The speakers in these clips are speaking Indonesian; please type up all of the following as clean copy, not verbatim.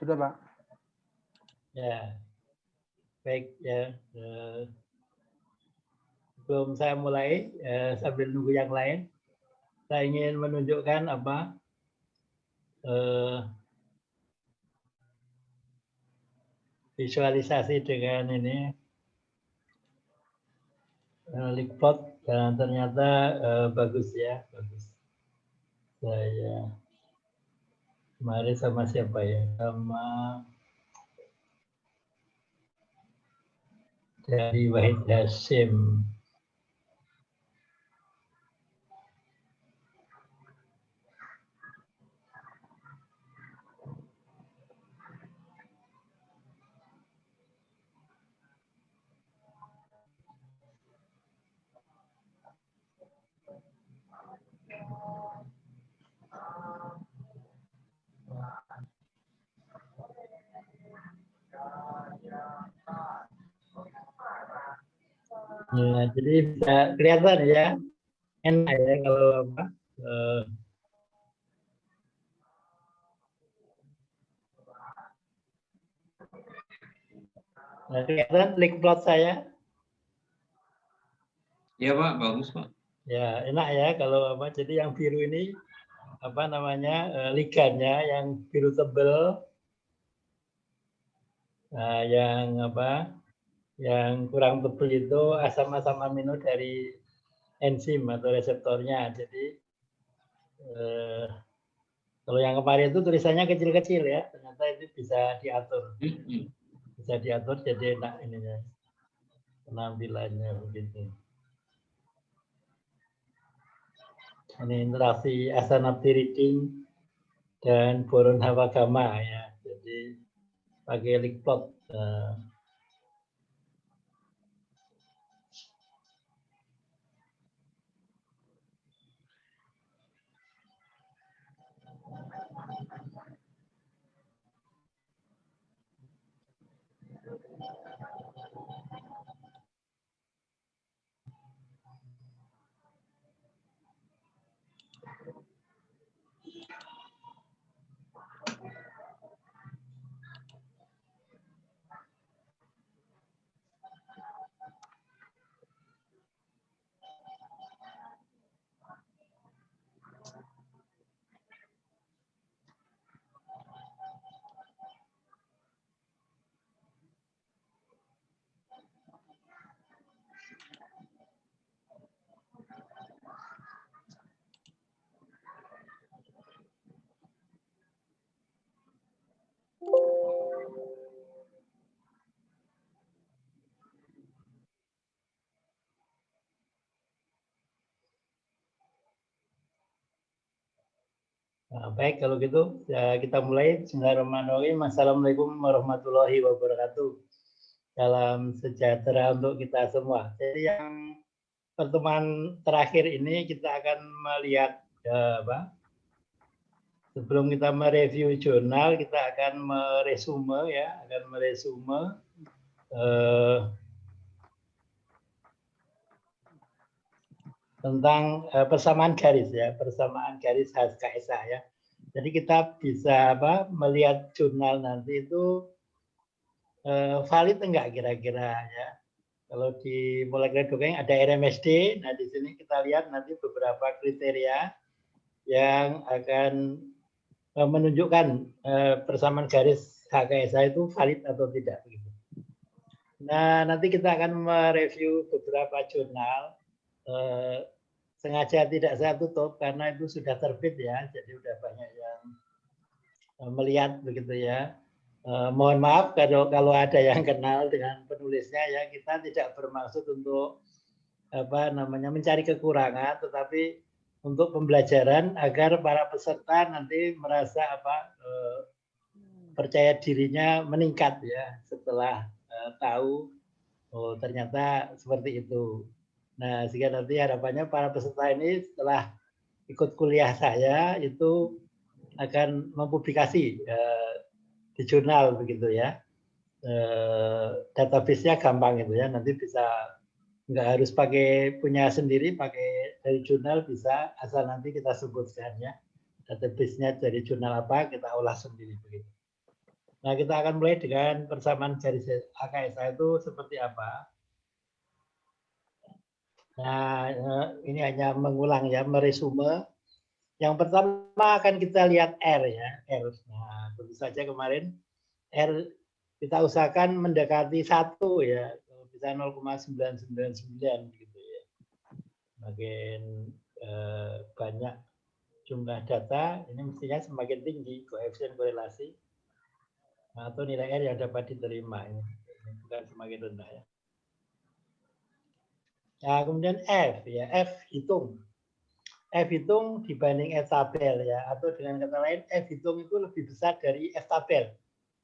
Sudah, Pak. Ya, baik ya. Sebelum saya mulai, sambil nunggu yang lain, saya ingin menunjukkan apa visualisasi dengan ini Likpot, dan ternyata bagus ya, bagus. Saya kemarin sama siapa ya? Sama dari Wahid Hasyim. Nah, jadi bisa kelihatan ya, enak ya kalau apa. Nah, kelihatan link plot saya. Ya Pak, bagus Pak. Ya, enak ya kalau apa. Jadi yang biru ini apa namanya ligannya yang biru tebal. Nah, yang apa? Yang kurang tebal itu asam-asam amino dari enzim atau reseptornya. Jadi kalau yang kemarin itu tulisannya kecil-kecil ya, ternyata itu bisa diatur. Bisa diatur jadi enak ininya. Penampilannya begitu. Ini interaksi asanaptiridin dan boron hawa gamma ya. Jadi pakai Likpot. Nah, baik kalau gitu ya, kita mulai. Bismillahirrahmanirrahim. Assalamualaikum warahmatullahi wabarakatuh. Salam sejahtera untuk kita semua. Jadi yang pertemuan terakhir ini kita akan melihat apa? Sebelum kita mereview jurnal, kita akan meresume ya, tentang persamaan garis ya, persamaan garis HKSA ya. Jadi kita bisa apa melihat jurnal nanti itu valid enggak kira-kira ya. Kalau di molekuler dongeng ada RMSD, nah di sini kita lihat nanti beberapa kriteria yang akan menunjukkan persamaan garis HKSA itu valid atau tidak begitu. Nah, nanti kita akan mereview beberapa jurnal. Sengaja tidak saya tutup karena itu sudah terbit ya, jadi udah banyak yang melihat begitu ya. Mohon maaf kalau ada yang kenal dengan penulisnya ya, kita tidak bermaksud untuk apa namanya mencari kekurangan, tetapi untuk pembelajaran agar para peserta nanti merasa apa percaya dirinya meningkat ya setelah tahu oh ternyata seperti itu. Nah, sehingga nanti harapannya para peserta ini setelah ikut kuliah saya itu akan mempublikasi di jurnal begitu ya. Database-nya gampang itu ya, nanti bisa nggak harus pakai punya sendiri, pakai dari jurnal bisa, asal nanti kita sebutkan ya. Database-nya dari jurnal apa, kita olah sendiri begitu. Nah, kita akan mulai dengan persamaan garis HKSA itu seperti apa. Nah, ini hanya mengulang ya, meresume. Yang pertama akan kita lihat R ya, R. Nah, tentu saja kemarin R kita usahakan mendekati 1 ya, bisa 0,999 gitu ya. Makin banyak jumlah data, ini mestinya semakin tinggi koefisien korelasi atau nilai R yang dapat diterima ini bukan semakin rendah ya. Nah, kemudian F ya, F hitung. F hitung dibanding F tabel ya, atau dengan kata lain F hitung itu lebih besar dari F tabel.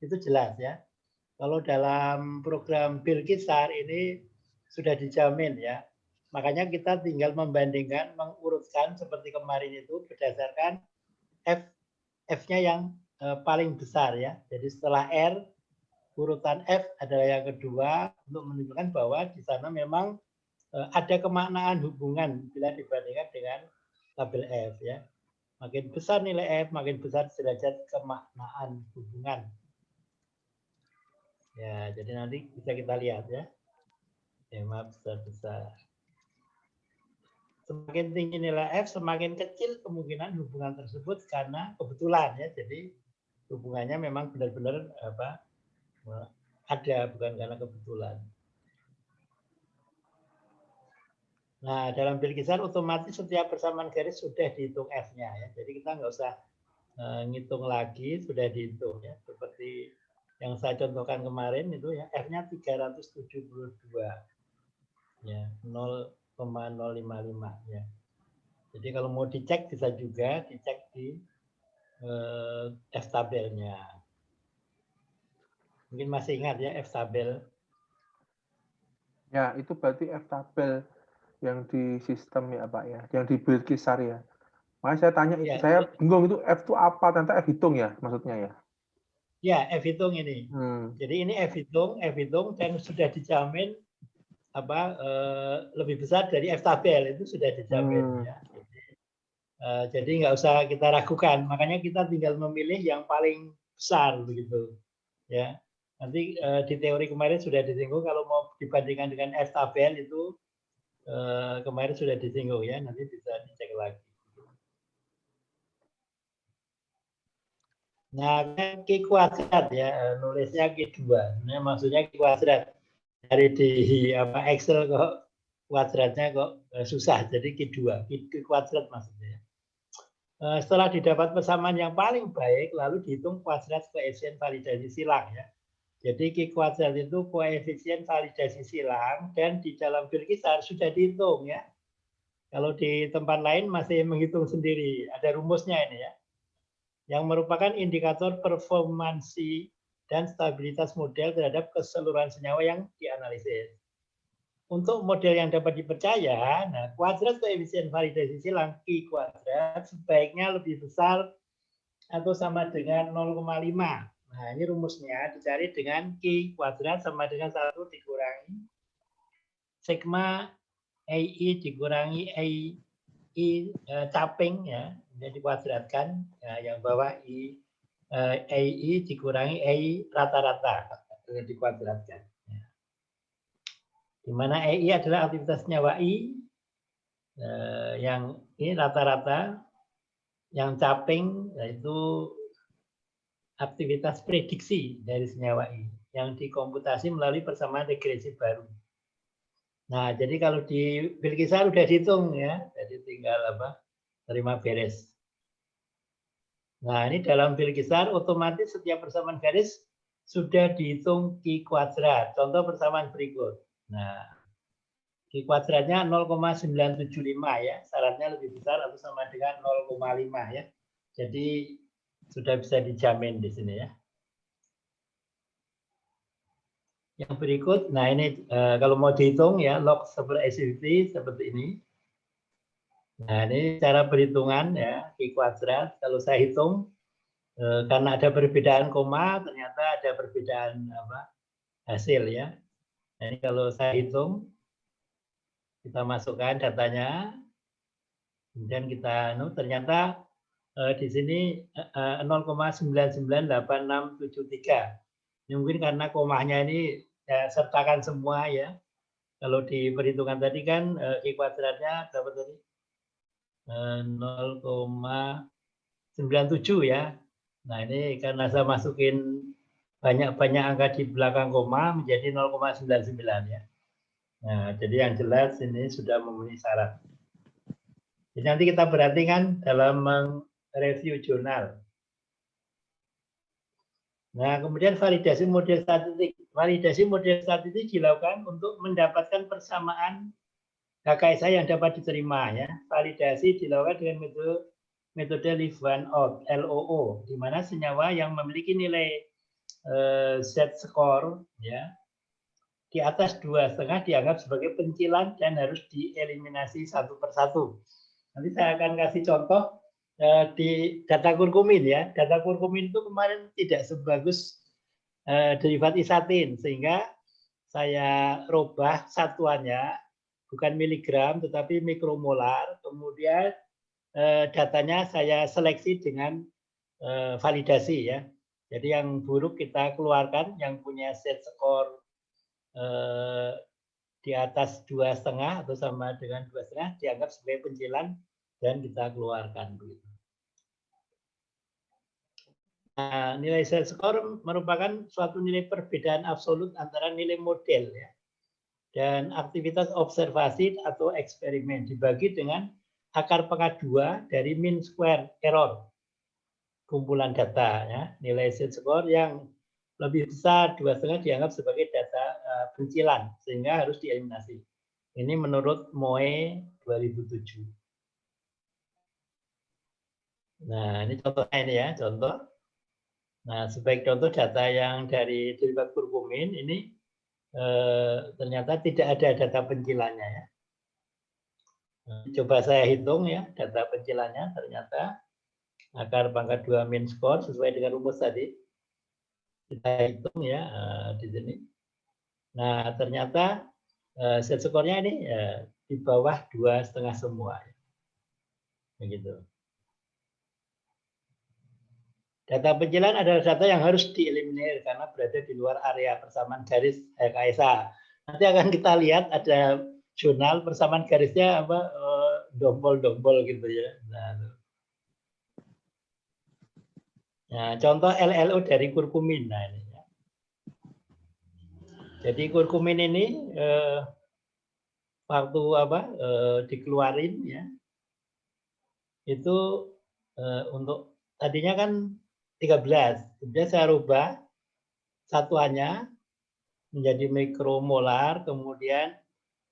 Itu jelas ya. Kalau dalam program Bilkisar ini sudah dijamin ya. Makanya kita tinggal membandingkan, mengurutkan seperti kemarin itu berdasarkan F-nya yang paling besar ya. Jadi setelah R, urutan F adalah yang kedua untuk menunjukkan bahwa di sana memang ada kemaknaan hubungan bila dibandingkan dengan tabel F ya. Makin besar nilai F, makin besar derajat kemaknaan hubungan. Ya, jadi nanti bisa kita lihat ya. Maaf besar-besar. Semakin tinggi nilai F, semakin kecil kemungkinan hubungan tersebut karena kebetulan ya. Jadi hubungannya memang benar-benar ada, bukan karena kebetulan. Nah, dalam Bilkisar otomatis setiap persamaan garis sudah dihitung F-nya ya. Jadi kita nggak usah ngitung lagi, sudah dihitung ya. Seperti yang saya contohkan kemarin itu ya, F-nya 372 ya, 0,055 ya. Jadi kalau mau dicek bisa juga dicek di F tabelnya. Mungkin masih ingat ya F tabel. Ya, itu berarti F tabel yang di sistem ya Pak ya, yang di Bilkisar ya. Makanya saya tanya, Ya, saya bingung itu F itu apa, ternyata F hitung ya maksudnya ya. Ya, F hitung ini. Jadi ini F hitung dan sudah dijamin apa lebih besar dari F tabel, itu sudah dijamin ya. Jadi nggak usah kita ragukan. Makanya kita tinggal memilih yang paling besar begitu ya. Nanti di teori kemarin sudah disinggung kalau mau dibandingkan dengan F tabel itu kemarin sudah disinggung ya, nanti bisa dicek lagi. Nah, Q kuadrat ya, nulisnya Q2. Nah, maksudnya Q kuadrat. Dari di apa Excel kok kuadratnya kok susah, jadi Q2, Q kuadrat maksudnya. Setelah didapat persamaan yang paling baik, lalu dihitung kuadrat koefisien validasi silang ya. Jadi Q kuadrat itu koefisien validasi silang dan di dalam Bilkisar sudah dihitung ya. Kalau di tempat lain masih menghitung sendiri, ada rumusnya ini ya. Yang merupakan indikator performansi dan stabilitas model terhadap keseluruhan senyawa yang dianalisis. Untuk model yang dapat dipercaya, nah kuadrat koefisien validasi silang Q kuadrat sebaiknya lebih besar atau sama dengan 0,5. Nah, ini rumusnya dicari dengan Q kuadrat sama dengan 1 dikurangi sigma AI dikurangi AI caping ya, jadi dikuadratkan ya, yang bawah AI dikurangi AI rata-rata dikuadratkan. Ya. Di mana AI adalah aktivitas senyawa I yang ini rata-rata, yang caping yaitu aktivitas prediksi dari senyawa I yang dikomputasi melalui persamaan regresi baru. Nah, jadi kalau di Bilkisar udah dihitung ya, jadi tinggal apa? Terima beres. Nah, ini dalam Bilkisar otomatis setiap persamaan garis sudah dihitung Q kuadrat. Contoh persamaan berikut. Nah, Q kuadratnya 0,975 ya. Syaratnya lebih besar atau sama dengan 0,5 ya. Jadi sudah bisa dijamin di sini ya. Yang berikut, nah ini kalau mau dihitung ya log severity seperti ini. Nah, ini cara perhitungan ya, Q kuadrat. Kalau saya hitung, karena ada perbedaan koma, ternyata ada perbedaan apa, hasil ya. Nah, ini kalau saya hitung, kita masukkan datanya, kemudian kita, ternyata di sini 0,998673. Ini mungkin karena komanya ini ya, sertakan semua ya. Kalau di perhitungan tadi kan I kuadratnya berapa tadi? 0,97 ya. Nah ini karena saya masukin banyak-banyak angka di belakang koma menjadi 0,99 ya. Nah jadi yang jelas ini sudah memenuhi syarat. Jadi nanti kita perhatikan dalam mereview jurnal. Nah kemudian validasi model statistik. Validasi model statistik dilakukan untuk mendapatkan persamaan HKSA yang dapat diterima ya. Validasi dilakukan dengan metode leave one out (LOO), di mana senyawa yang memiliki nilai Z-score ya di atas 2,5 dianggap sebagai pencilan dan harus dieliminasi satu persatu. Nanti saya akan kasih contoh di data kurkumin ya. Data kurkumin itu kemarin tidak sebagus derivat isatin, sehingga saya rubah satuannya bukan miligram tetapi mikromolar. Kemudian datanya saya seleksi dengan validasi ya. Jadi yang buruk kita keluarkan, yang punya Z-score di atas 2,5 atau sama dengan 2,5 dianggap sebagai pencilan dan kita keluarkan begitu. Nah, nilai Z-score merupakan suatu nilai perbedaan absolut antara nilai model ya dan aktivitas observasi atau eksperimen dibagi dengan akar pangkat 2 dari mean square error kumpulan data ya. Nilai Z-score yang lebih besar 2,5 dianggap sebagai data pencilan sehingga harus dieliminasi. Ini menurut MOE 2007. Nah, ini contohnya ini ya, contoh. Nah, sebagai contoh data yang dari derivat kurkumin ini ternyata tidak ada data pencilannya ya. Coba saya hitung ya data pencilannya, ternyata akar pangkat 2 mean score sesuai dengan rumus tadi. Kita hitung ya di sini. Nah, ternyata Z-score-nya ini di bawah 2,5 semua. Begitu. Data pencilan adalah data yang harus dieliminir karena berada di luar area persamaan garis HKSA. Nanti akan kita lihat ada jurnal persamaan garisnya apa dompol-dompol gitu ya. Nah, contoh LLO dari kurkumin. Nah, ini ya. Jadi kurkumin ini waktu dikeluarin ya. Itu untuk tadinya kan 13. Kemudian saya rubah satuannya menjadi mikromolar, kemudian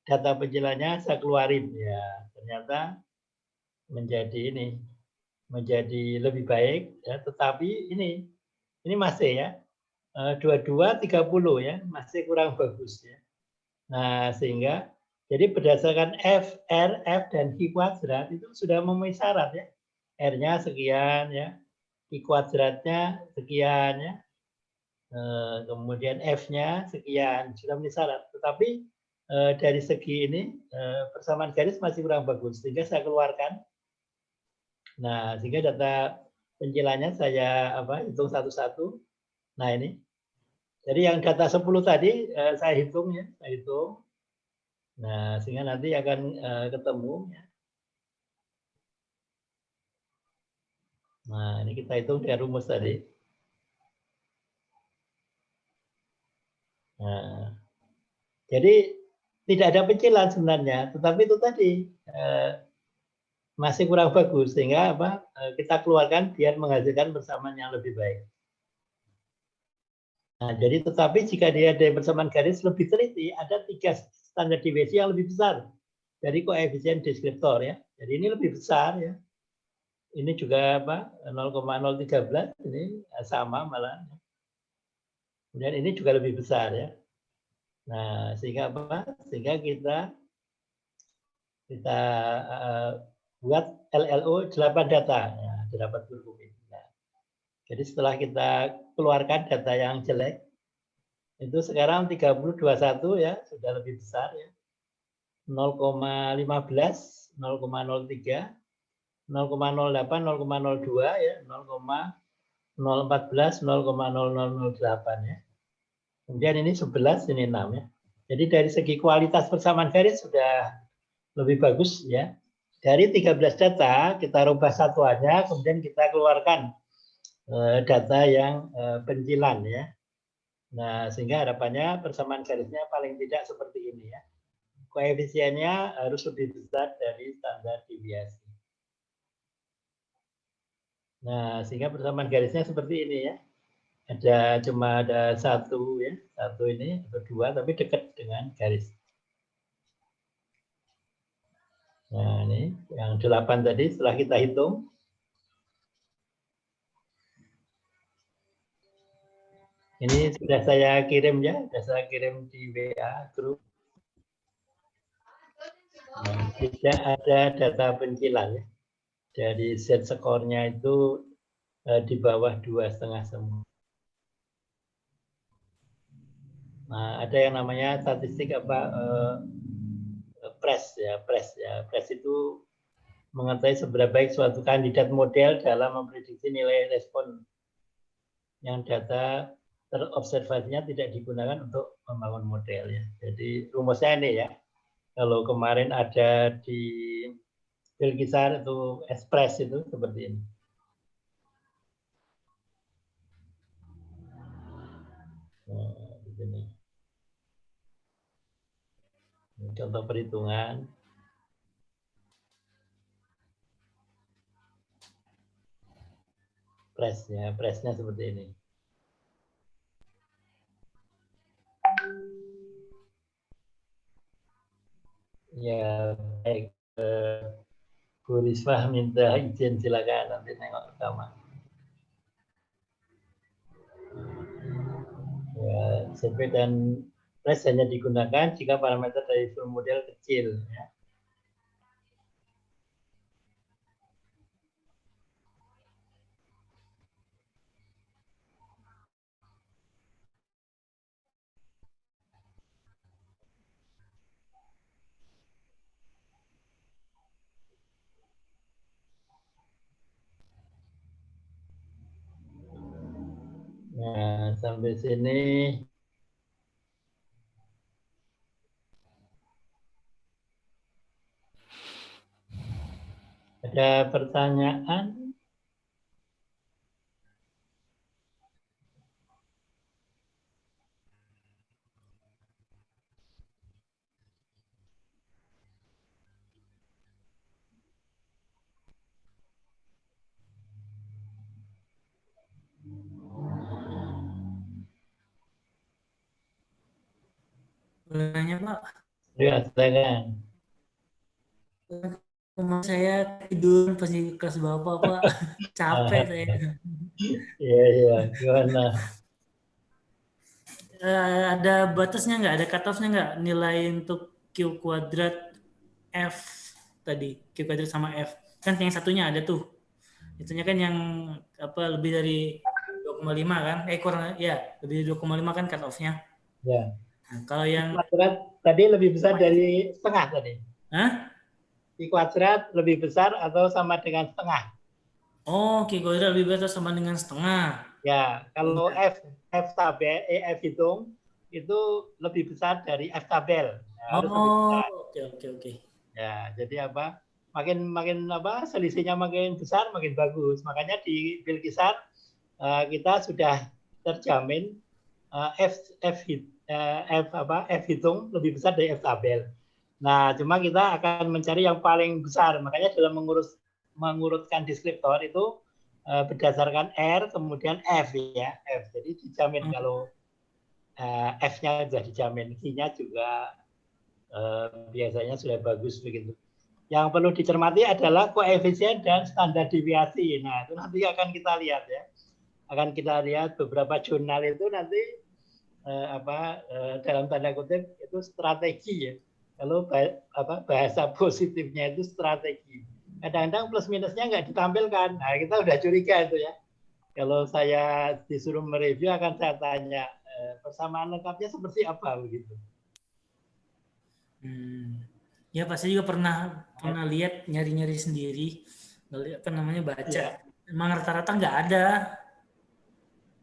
data pencilannya saya keluarin ya. Ternyata menjadi ini, menjadi lebih baik ya, tetapi ini masih ya 22 30 ya, masih kurang bagus ya. Nah, sehingga jadi berdasarkan F, R, F dan Q kuadrat itu sudah memenuhi syarat ya. R-nya sekian ya, I kuadratnya sekian ya, kemudian F-nya sekian, sudah memenuhi syarat. Tetapi dari segi ini persamaan garis masih kurang bagus, sehingga saya keluarkan. Nah, sehingga data pencilannya saya hitung satu-satu. Nah ini, jadi yang data 10 tadi saya hitung ya, saya hitung. Nah, sehingga nanti akan ketemu ya. Nah, ini kita hitung dengan rumus tadi. Nah, jadi tidak ada pencilan sebenarnya, tetapi itu tadi masih kurang bagus, sehingga kita keluarkan biar menghasilkan persamaan yang lebih baik. Nah, jadi tetapi jika dia ada persamaan garis lebih teliti, ada 3 standar deviasi yang lebih besar dari koefisien deskriptor ya. Jadi ini lebih besar ya. Ini juga 0,013 ini sama malah. Kemudian ini juga lebih besar ya. Nah, sehingga sehingga kita buat LLO 8 data ya, dapat kurkumin. Nah, jadi setelah kita keluarkan data yang jelek itu sekarang 3021 ya, sudah lebih besar ya. 0,15, 0,03 0,08, 0,02 ya, 0,014, 0,0008 ya. Kemudian ini 11, ini 6 ya. Jadi dari segi kualitas persamaan garis sudah lebih bagus ya. Dari 13 data kita rubah satuannya, kemudian kita keluarkan data yang pencilan ya. Nah, sehingga harapannya persamaan garisnya paling tidak seperti ini ya. Koefisiennya harus lebih besar dari standar deviasi. Nah, sehingga persamaan garisnya seperti ini ya. Cuma ada satu ya, satu ini atau dua, tapi dekat dengan garis. Nah, ini yang 8 tadi setelah kita hitung. Ini sudah saya kirim ya, sudah saya kirim di WA grup. Nah, tidak ada data pencilan ya. Dari set skornya itu di bawah 2,5 semua. Nah, ada yang namanya statistik PRES ya. PRES itu mengetahui seberapa baik suatu kandidat model dalam memprediksi nilai respon yang data terobservasinya tidak digunakan untuk membangun model ya. Jadi rumusnya ini ya. Kalau kemarin ada di Bilkisar itu Express itu seperti ini. Nah, di sini. Contoh perhitungan. Presnya seperti ini. Ya, baik. Bu Risma minta izin, silakan nanti nengok pertama. Ya, CP dan pres hanya digunakan jika parameter dari full model kecil. Ya. Nah, sampai sini ada pertanyaan? Nanya Pak. Ya, silakan. Rumah saya tidur pas di kelas Bapak Pak. Capek saya. Iya, gimana? Ada batasnya nggak? Ada cutoff-nya nggak? Nilai untuk Q kuadrat F tadi. Q kuadrat sama F. Kan yang satunya ada tuh. Itunya kan yang lebih dari 2,5 kan? Kurang ya, lebih dari 2,5 kan cutoff-nya. Ya. Nah, kalau yang kuadrat tadi lebih besar dari setengah tadi. Hah? Q kuadrat lebih besar atau sama dengan setengah? Oh, Q kuadrat lebih besar sama dengan setengah. Ya, kalau F tabel, F hitung itu lebih besar dari F tabel. Ya, harus lebih besar. Oke. Ya, jadi apa? Makin apa? Selisihnya makin besar, makin bagus. Makanya di Bilkisar kita sudah terjamin F hitung lebih besar dari F tabel. Nah, cuma kita akan mencari yang paling besar. Makanya dalam mengurutkan deskriptor itu berdasarkan R kemudian F ya, F. Jadi dijamin kalau F-nya sudah dijamin, Q-nya juga biasanya sudah bagus begitu. Yang perlu dicermati adalah koefisien dan standar deviasi. Nah, itu nanti akan kita lihat ya. Akan kita lihat beberapa jurnal itu nanti dalam tanda kutip itu strategi ya. Kalau bahasa positifnya itu strategi. Kadang-kadang plus minusnya nggak ditampilkan. Nah, kita udah curiga itu ya. Kalau saya disuruh mereview akan saya tanya persamaan lengkapnya seperti apa begitu. Ya, Pak, saya juga pernah lihat nyari-nyari sendiri. apa namanya baca. Ya. Emang rata-rata nggak ada.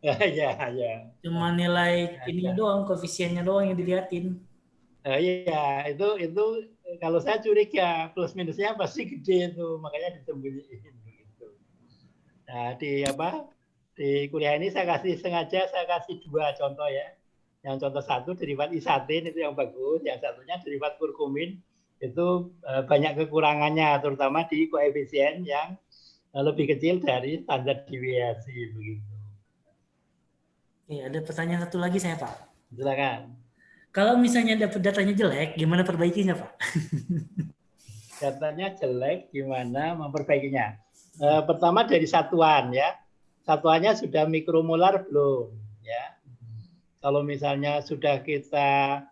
Ya. Cuma nilai Nggak ininya ada. doang, koefisiennya doang yang diliatin. Iya, itu kalau saya curiga plus minusnya pasti gede itu, makanya disembunyiin begitu. Nah, di kuliah ini sengaja saya kasih 2 contoh ya. Yang contoh 1 derivat isatin itu yang bagus, yang satunya derivat kurkumin itu banyak kekurangannya, terutama di koefisien yang lebih kecil dari standar deviasi begitu. Oke, ada pertanyaan satu lagi saya Pak. Silakan. Kalau misalnya dapat datanya jelek, gimana perbaikinya Pak? Datanya jelek, gimana memperbaikinya? Pertama dari satuan ya. Satuannya sudah mikromolar belum ya. Kalau misalnya sudah kita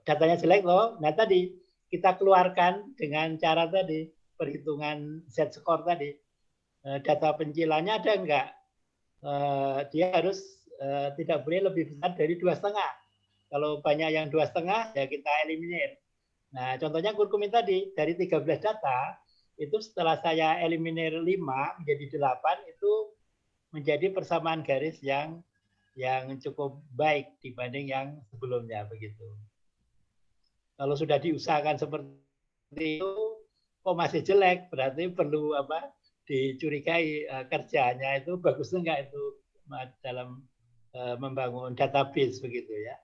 datanya jelek loh, nah tadi kita keluarkan dengan cara tadi perhitungan Z-score tadi. Data pencilannya ada enggak? Dia harus tidak boleh lebih besar dari 2,5. Kalau banyak yang 2,5 ya kita eliminir. Nah, contohnya kurkumin tadi dari 13 data itu setelah saya eliminir 5 menjadi 8 itu menjadi persamaan garis yang cukup baik dibanding yang sebelumnya begitu. Kalau sudah diusahakan seperti itu kok masih jelek, berarti perlu dicurigai kerjanya itu bagus enggak itu dalam membangun database begitu ya.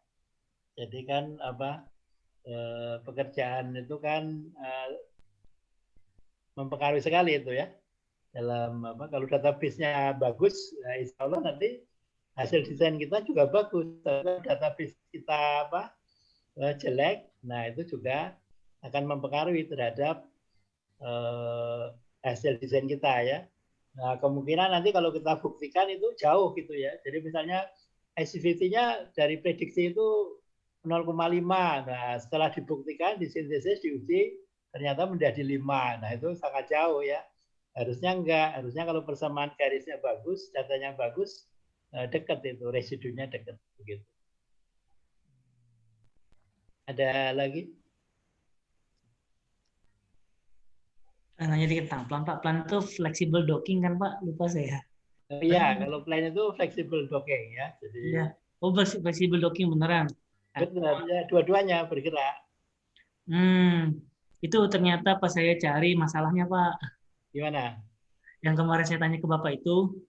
Jadi kan pekerjaan itu kan mempengaruhi sekali itu ya. Dalam kalau database-nya bagus, insya Allah nanti hasil desain kita juga bagus. Kalau database kita jelek, nah itu juga akan mempengaruhi terhadap hasil desain kita ya. Nah kemungkinan nanti kalau kita buktikan itu jauh gitu ya. Jadi misalnya ICVT-nya dari prediksi itu 0,5. Nah setelah dibuktikan, disintesis, diuji, ternyata menjadi 5. Nah itu sangat jauh ya. Harusnya enggak. Harusnya kalau persamaan garisnya bagus, datanya bagus, dekat itu, residunya dekat begitu. Ada lagi? Nanya dikit tentang plan Pak. Plan itu flexible docking kan Pak? Lupa saya. Iya, kalau plan itu flexible docking ya. Jadi ya. Oh, flexible docking beneran. Benar, ya, dua-duanya bergerak. Itu ternyata pas saya cari masalahnya Pak. Gimana? Yang kemarin saya tanya ke Bapak itu,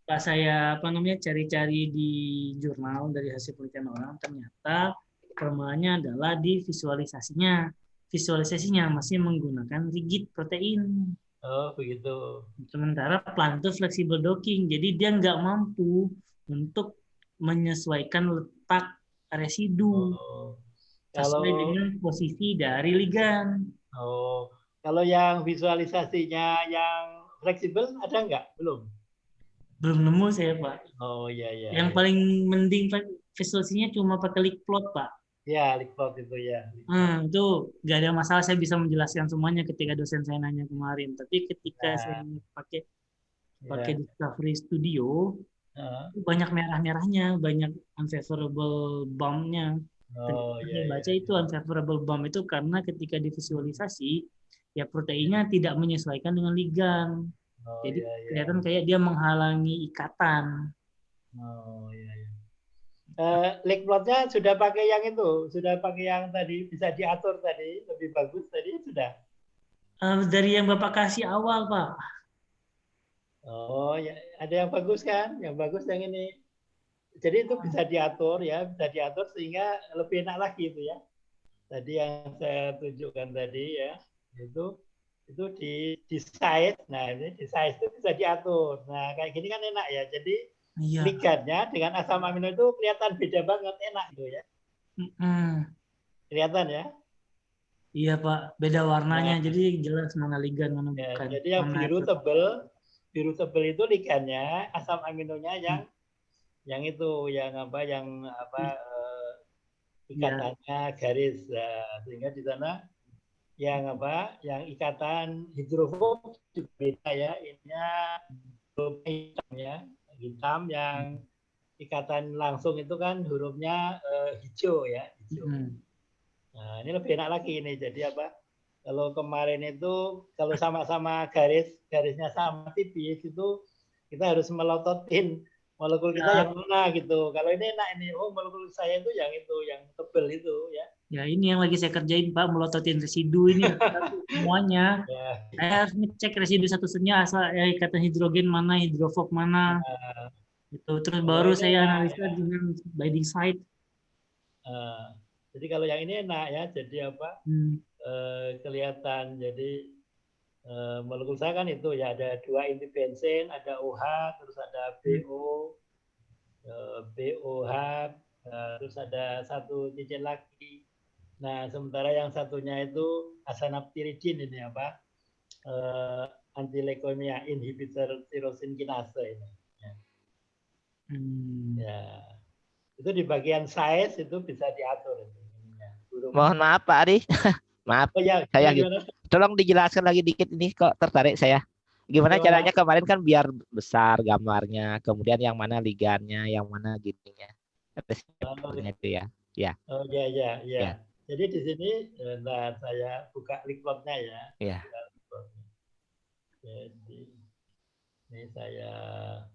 pas saya cari-cari di jurnal dari hasil penelitian orang, ternyata permasalahannya adalah di visualisasinya. Visualisasinya masih menggunakan rigid protein. Oh, begitu. Sementara plan itu flexible docking, jadi dia nggak mampu untuk menyesuaikan letak residu sesuai dengan posisi dari ligan. Oh, kalau yang visualisasinya yang fleksibel ada nggak? Belum nemu saya Pak. Oh iya. Yang paling mending visualisasinya cuma pakai leak plot Pak. Ya, leak plot itu ya. Itu nggak ada masalah, saya bisa menjelaskan semuanya ketika dosen saya nanya kemarin. Tapi ketika saya pakai Discovery Studio, banyak merah-merahnya, banyak unfavorable bump-nya. Saya baca itu unfavorable bump itu karena ketika divisualisasi, ya proteinnya tidak menyesuaikan dengan ligan. Jadi kelihatan kayak dia menghalangi ikatan. Oh iya. Leak plotnya sudah pakai yang itu, sudah pakai yang tadi bisa diatur tadi, lebih bagus tadi sudah. Dari yang Bapak kasih awal Pak. Oh ya, ada yang bagus kan? Yang bagus yang ini. Jadi itu bisa diatur ya, bisa diatur sehingga lebih enak lagi itu ya. Tadi yang saya tunjukkan tadi ya, itu di size. Nah ini di size itu bisa diatur. Nah kayak gini kan enak ya. Jadi ligannya dengan asam amino itu kelihatan beda banget, enak gitu ya. Kelihatan ya? Iya Pak, beda warnanya. Jadi jelas mana ligan mana bukan. Jadi yang biru tebel itu ligannya, asam aminonya yang itu yang ikatannya garis, sehingga di sana yang ikatan hidrofob juga beda ya, ininya hitam, yang ikatan langsung itu kan hurufnya hijau ya, hijau. Nah ini lebih enak lagi ini, jadi Kalau kemarin itu kalau sama-sama garisnya sama tipis itu kita harus melototin molekul kita yang mana gitu. Kalau ini enak ini, oh molekul saya itu yang tebel itu ya. Ya ini yang lagi saya kerjain Pak, melototin residu ini semuanya. Ya. Saya harus ngecek residu satu-satunya asal ikatan hidrogen mana, hidrofob mana. Itu terus baru saya analisa dengan binding site. Jadi kalau yang ini enak ya, jadi apa? Kelihatan. Jadi molekul saya kan itu ya ada 2 inti bensin, ada OH, terus ada BO, BOH, terus ada 1 titik lagi. Nah, sementara yang satunya itu asanaptiridin ini apa? Anti leukemia inhibitor tirosin kinase ini. Ya. Ya. Itu di bagian size itu bisa diatur. Mohon maaf Pak Ari. Maaf. Oh, ya, saya gitu. Tolong dijelaskan lagi dikit ini kok tertarik saya. Gimana caranya kemarin kan biar besar gambarnya, kemudian yang mana ligannya, yang mana gininya. Reseptornya itu ya. Ya. Oh ya. Jadi di sini nah saya buka liplotnya ya. Iya. Jadi ini saya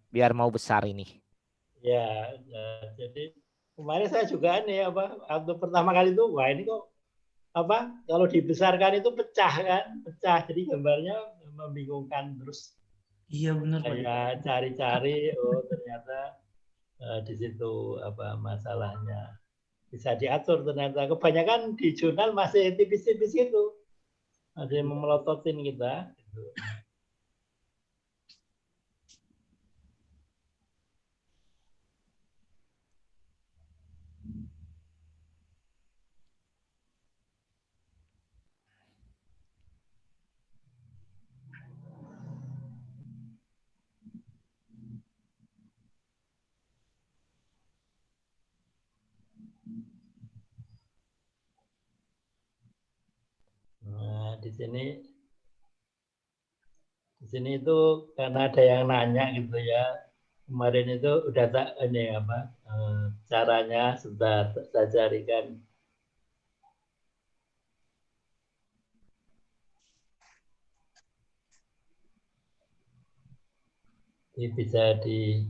biar mau besar ini. Ya, jadi kemarin saya juga nih apa waktu pertama kali itu wah ini kok apa kalau dibesarkan itu pecah kan, pecah. Jadi gambarnya membingungkan terus. Iya benar Pak. Saya cari-cari oh ternyata di situ apa masalahnya. Bisa diatur ternyata. Kebanyakan di jurnal masih tipis-tipis itu. Masih memelototin kita. Gitu. Nah, di sini itu karena ada yang nanya gitu ya. Kemarin itu udah tak ini apa caranya sudah saya carikan. Ini bisa di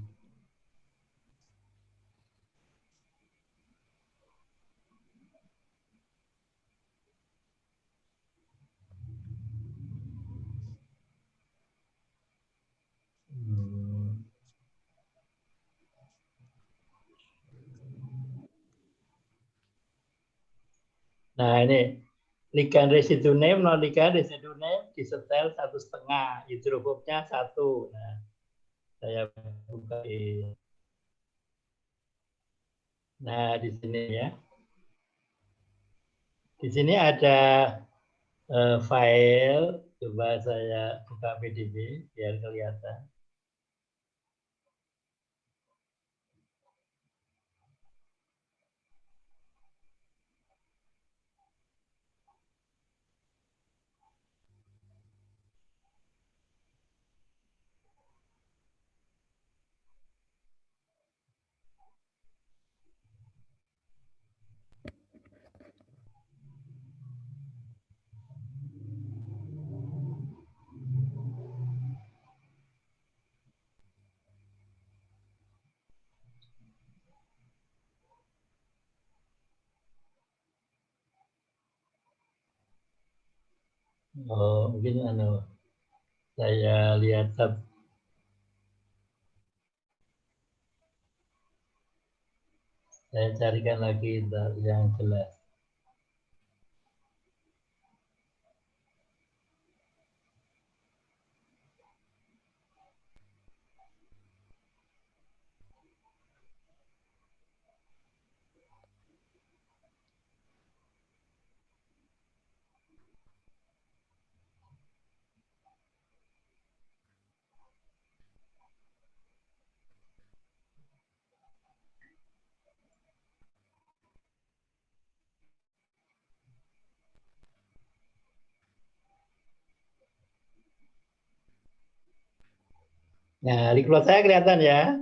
Nah ini ligan residu name, non ligan residu name disetel 1,5, hidrofobnya 1. Nah, saya buka ini. Nah di sini ya, di sini ada file. Coba saya buka PDB biar kelihatan. Oh, mungkin saya lihat saya carikan lagi yang jelas. Nah, liplot saya kelihatan ya.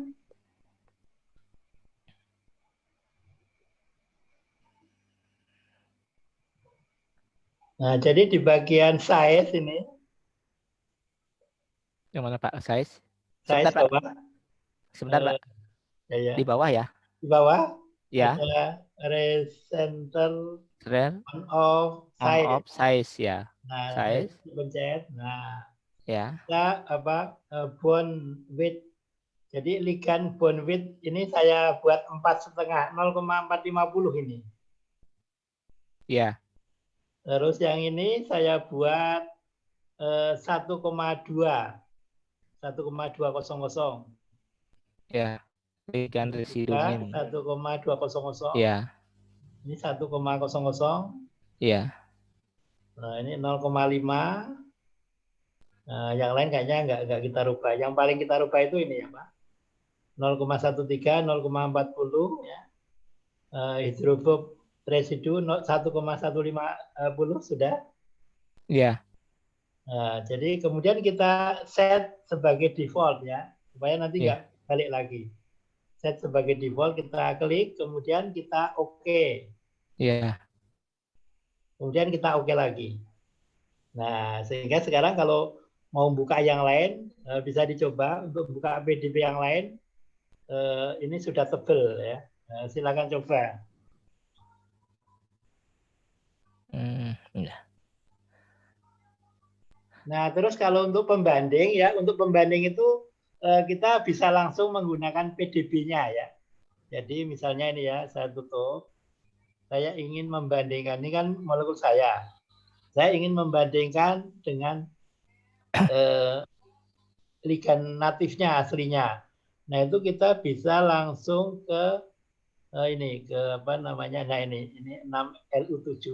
Nah, jadi di bagian size ini, Yang mana Pak? Size? size Sebentar Pak. bawah, Sebentar Pak. ya, Di bawah ya. di bawah Ya. ada recenter Then on off on size. off size ya. Nah, Size. pencet. Nah, Ya. kita bond width. Jadi ligan bond width ini saya buat 4,5, 0,450 ini. Ya. Terus yang ini saya buat 1,2. 1,200. Ya. Ligan residu min. 1,200. Ya. Ini 1,00. Ya. Nah, ini 0,5. Nah, yang lain kayaknya nggak kita rubah. Yang paling kita rubah itu ini ya, Pak. 0,13, 0,40 ya. Hidrofob residu 1,150 sudah. Ya. Nah, jadi kemudian kita set sebagai default ya, supaya nanti nggak balik lagi. Set sebagai default, kita klik, kemudian kita oke. Ya. Kemudian kita oke lagi. Nah, sehingga sekarang kalau mau buka yang lain, bisa dicoba untuk buka PDB yang lain. Ini sudah tebel ya. Silakan coba. Ya. Nah, terus kalau untuk pembanding ya, untuk pembanding itu kita bisa langsung menggunakan PDB-nya ya. Jadi misalnya ini ya, saya tutup. Saya ingin membandingkan, ini kan molekul saya. Saya ingin membandingkan dengan ligan natifnya, aslinya. Nah, itu kita bisa langsung ke ini, ke apa namanya, nah ini 6LU7.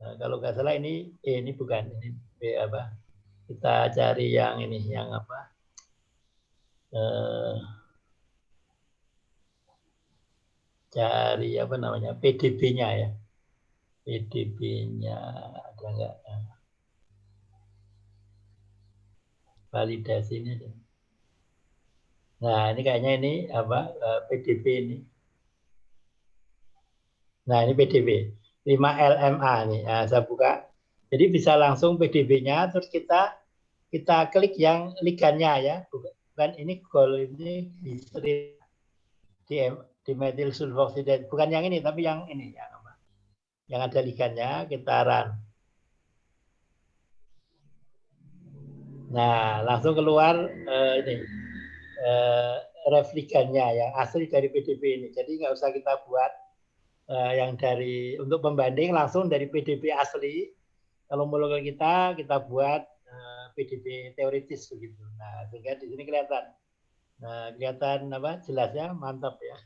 Nah, kalau nggak salah ini, ini bukan, ini B apa? Kita cari yang ini, yang apa? Cari apa namanya? PDB-nya ya. PDB-nya ada nggak? Validasi ini. Nah, ini kayaknya ini apa? PDB ini. Nah, ini PDB 5LMA nih. Nah, saya buka. Jadi bisa langsung PDB-nya, terus kita klik yang ligannya ya. Bukan ini gold, ini di metil sulfoxide. Bukan yang ini, tapi yang ini yang apa? Yang ada ligannya, kita run. Nah, langsung keluar ini ref ligannya ya, asli dari PDB ini. Jadi nggak usah kita buat yang dari untuk pembanding, langsung dari PDB asli. Kalau molekul kita buat PDB teoritis begitu. Nah, sehingga di sini kelihatan. Nah, kelihatan apa? Jelasnya mantap ya.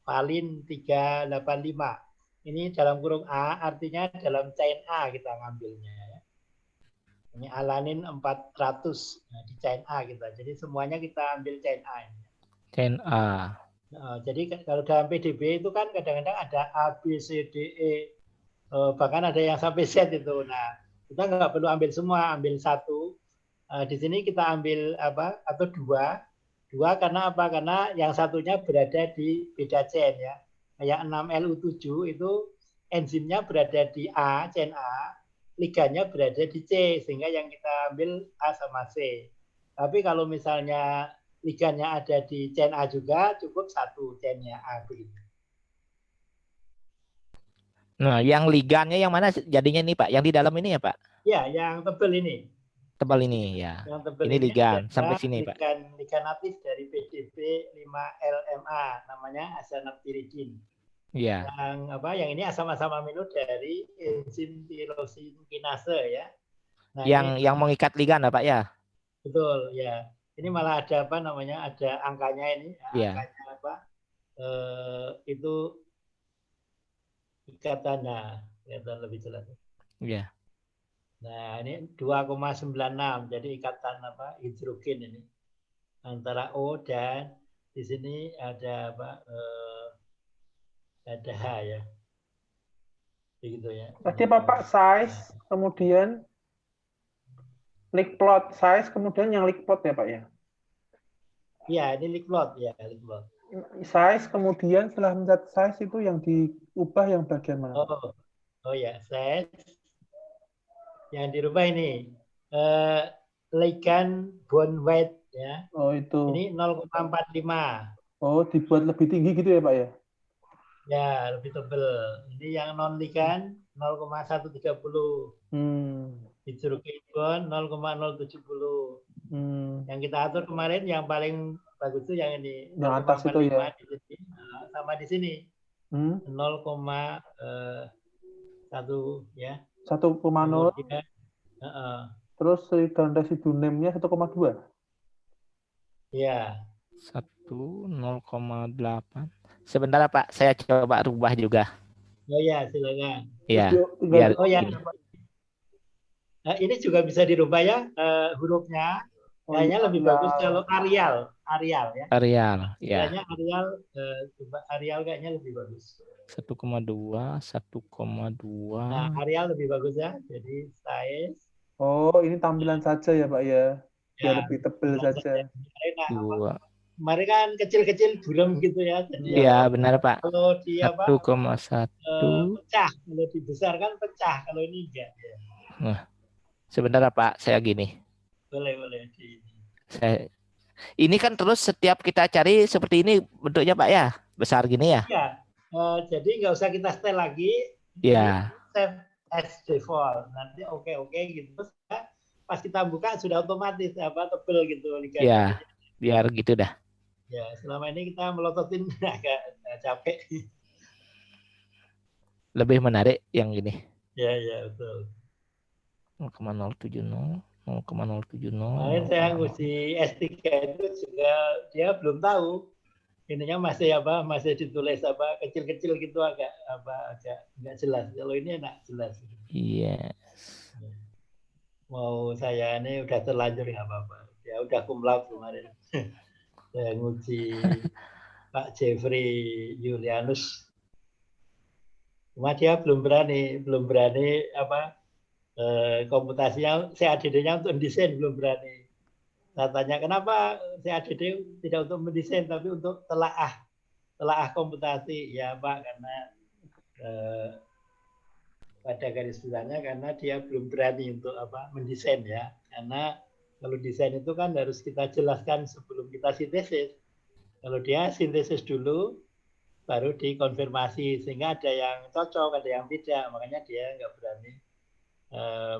Valin 385. Ini dalam kurung A, artinya dalam chain A kita ngambilnya ya. Ini alanin 400 di chain A kita. Jadi semuanya kita ambil chain A ini. Chain A. Nah, jadi kalau dalam PDB itu kan kadang-kadang ada A, B, C, D, E, bahkan ada yang sampai Z itu. Nah, kita nggak perlu ambil semua, ambil satu. Di sini kita ambil apa? Atau dua. Dua karena apa? Karena yang satunya berada di beda chain ya. Kayak 6LU7 itu enzimnya berada di A, chain A, ligannya berada di C, sehingga yang kita ambil A sama C. Tapi kalau misalnya ligannya ada di chain A juga, cukup satu chainnya A begitu. Nah, yang ligannya yang mana jadinya nih Pak? Yang di dalam ini ya Pak? Ya, yang tebel ini. Tebal ini ya. Yang tebel ini ligan sampai sini Pak. Ligan natif dari PDB 5LMA, namanya asanaptiridin. Iya. Yang apa? Yang ini asam-asam amino dari enzim tirosin kinase ya. Nah, yang mengikat ligan Pak ya? Betul ya. Ini malah ada apa namanya? Ada angkanya ini. Ya. Angkanya apa? Itu ikatan, nah, kelihatan lebih jelas. Iya. Nah, ini 2,96. Jadi ikatan apa? Hidrogen ini antara O dan di sini ada apa? Ada H ya. Begitu ya. Tadi Bapak size, kemudian leak plot, size, kemudian yang leak plot ya Pak ya? Iya, ini leak plot ya, leak plot. Size, kemudian setelah mencet size itu yang diubah yang bagian mana? Oh ya, size. Yang dirubah ini ligand bond weight ya. Oh, itu. Ini 0,45. Oh, dibuat lebih tinggi gitu ya, Pak ya? Ya, lebih tebal. Ini yang non ligand 0,130. Hydrogen bond 0,070. Yang kita atur kemarin yang paling bagus itu yang ini Yang atas itu 0,45 ya. di sini. Nah, sama di sini 0,1 ya. 1,0. Kemudian Terus dan residu NEM-nya 1,2. ya. 1,0,8. Sebentar Pak, saya coba rubah juga. Oh ya, silakan. Ya, Tinggal Oh ya. ini. Nah, ini juga bisa dirubah ya hurufnya. Kayaknya lebih bagus kalau Arial ya. Arial, ya. Kayaknya Arial coba Arial kayaknya lebih bagus. 1,2, 1,2. Nah, Arial lebih bagus ya. Jadi size. Oh, ini tampilan saja ya, Pak ya. Biar Ya, lebih tebal saja. Kemarin kan kecil-kecil buram gitu ya. Jadi ya, benar Pak. kalau di 1,1 pecah, kalau dibesarkan pecah, kalau ini enggak. Ya. Nah, sebentar Pak, saya gini. Boleh. Ini kan terus setiap kita cari seperti ini bentuknya Pak ya, besar gini ya? Iya. Jadi nggak usah kita setel lagi. Iya. Save as default. Nanti oke gitu. Terus pas kita buka sudah otomatis tebel gitu. Iya. Biar gitu dah. Ya, selama ini kita melototin agak capek. Lebih menarik yang gini. Ya, betul. 0,070, 0,070. Kemarin saya nguji S3 itu juga dia belum tahu. Ininya masih ditulis kecil-kecil gitu agak nggak jelas. Kalau ini enak jelas. Yes. Mau saya ini udah terlanjur nggak apa-apa. Ya udah cum laude kemarin. Saya nguji Pak Jeffrey Julianus. Cuma dia belum berani komputasinya CADD-nya untuk desain belum berani. Saya tanya kenapa CADD tidak untuk mendesain tapi untuk telaah komputasi ya Pak karena pada garis besarnya karena dia belum berani untuk mendesain ya karena kalau desain itu kan harus kita jelaskan sebelum kita sintesis. Kalau dia sintesis dulu baru dikonfirmasi sehingga ada yang cocok ada yang tidak makanya dia nggak berani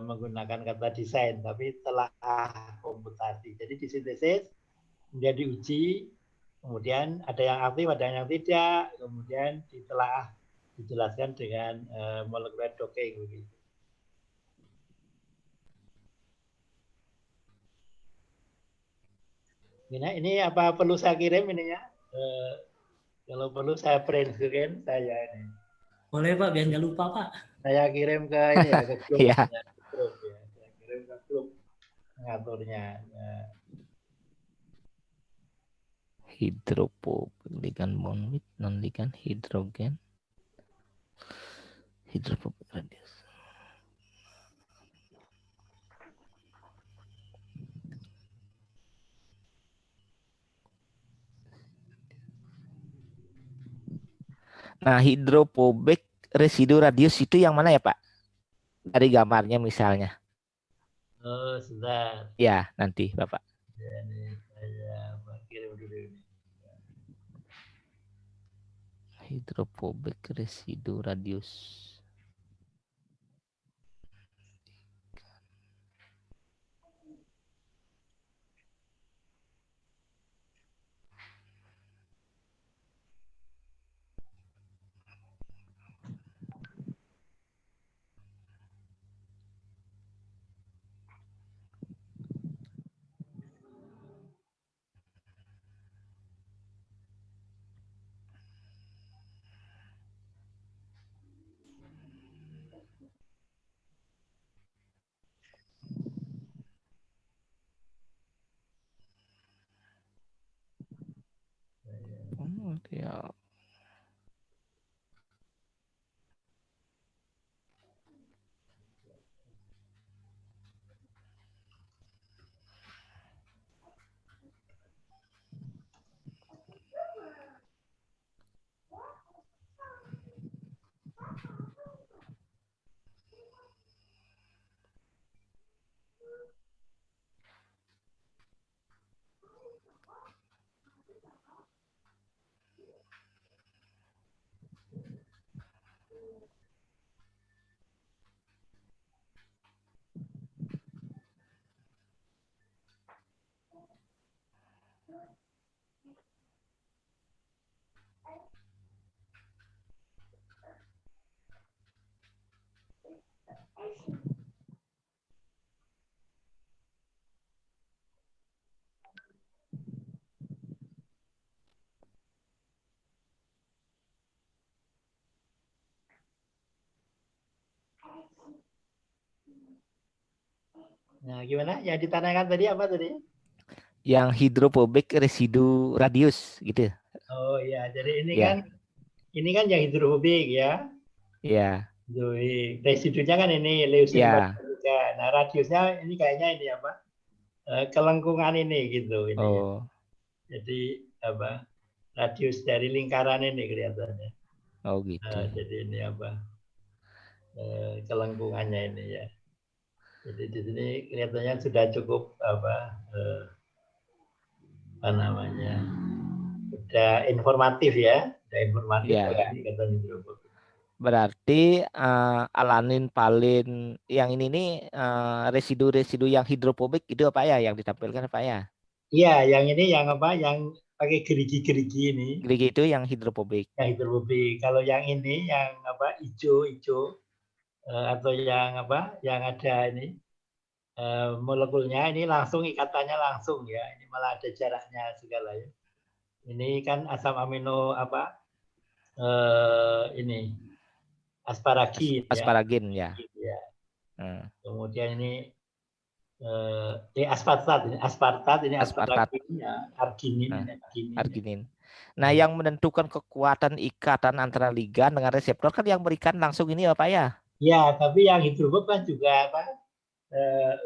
menggunakan kata desain tapi telaah komputasi. Jadi disintesis kemudian diuji kemudian ada yang aktif ada yang tidak kemudian ditelaah dijelaskan dengan molecular docking begitu. Ini apa perlu saya kirim ininya? Kalau perlu saya print screen saya ini. Boleh Pak, biar nggak lupa Pak. Saya kirim ke ini ya ke grup. Ya. Saya kirim ke grup ngaturnya. Hidrophobic ligand bond with non ligand hidrogen. Hidrophobic radius. Nah, hidrophobic residu radius itu yang mana ya Pak? Dari gambarnya misalnya. Oh, sebentar. Ya, nanti Bapak. Ya, ini saya kirim dulu ini. Hidrophobic residu radius. Ya. Nah, gimana? Yang ditanyakan tadi apa tadi? Yang hidrofobik residu radius gitu. Oh iya, jadi Ya, ini kan yang hidrofobik ya. ya, Residunya kan ini leucin ya. juga. Nah, radiusnya ini kayaknya ini apa? Kelengkungan ini gitu ini. Oh, Jadi apa? Radius dari lingkaran ini kelihatannya. oh gitu. Jadi ini apa? Kelengkungannya ini ya. Jadi di sini kelihatannya sudah cukup apa namanya? Sudah informatif ya. Sudah informatif Ya, bahwa ini kata hidrofobik. berarti alanin, palin, yang ini nih residu-residu yang hidrofobik itu apa ya yang ditampilkan apa ya? Iya, yang ini yang apa? Yang pakai gerigi-gerigi ini. Gerigi itu yang hidrofobik. Yang hidrofobik. Kalau yang ini yang apa? Hijau-hijau atau yang apa? Yang ada ini molekulnya ini langsung ikatannya langsung ya. Ini malah ada jaraknya segala ya. Ini kan asam amino apa? Ini asparagin ya. Asparagin ya. Ya. Hmm. Kemudian ini aspartat ini Aspartat. asparagin ya, arginin Nah, ini arginin. arginin. Nah, yang menentukan kekuatan ikatan antara ligan dengan reseptor kan yang berikan langsung ini apa ya? Ya, tapi yang hidrofob kan juga apa?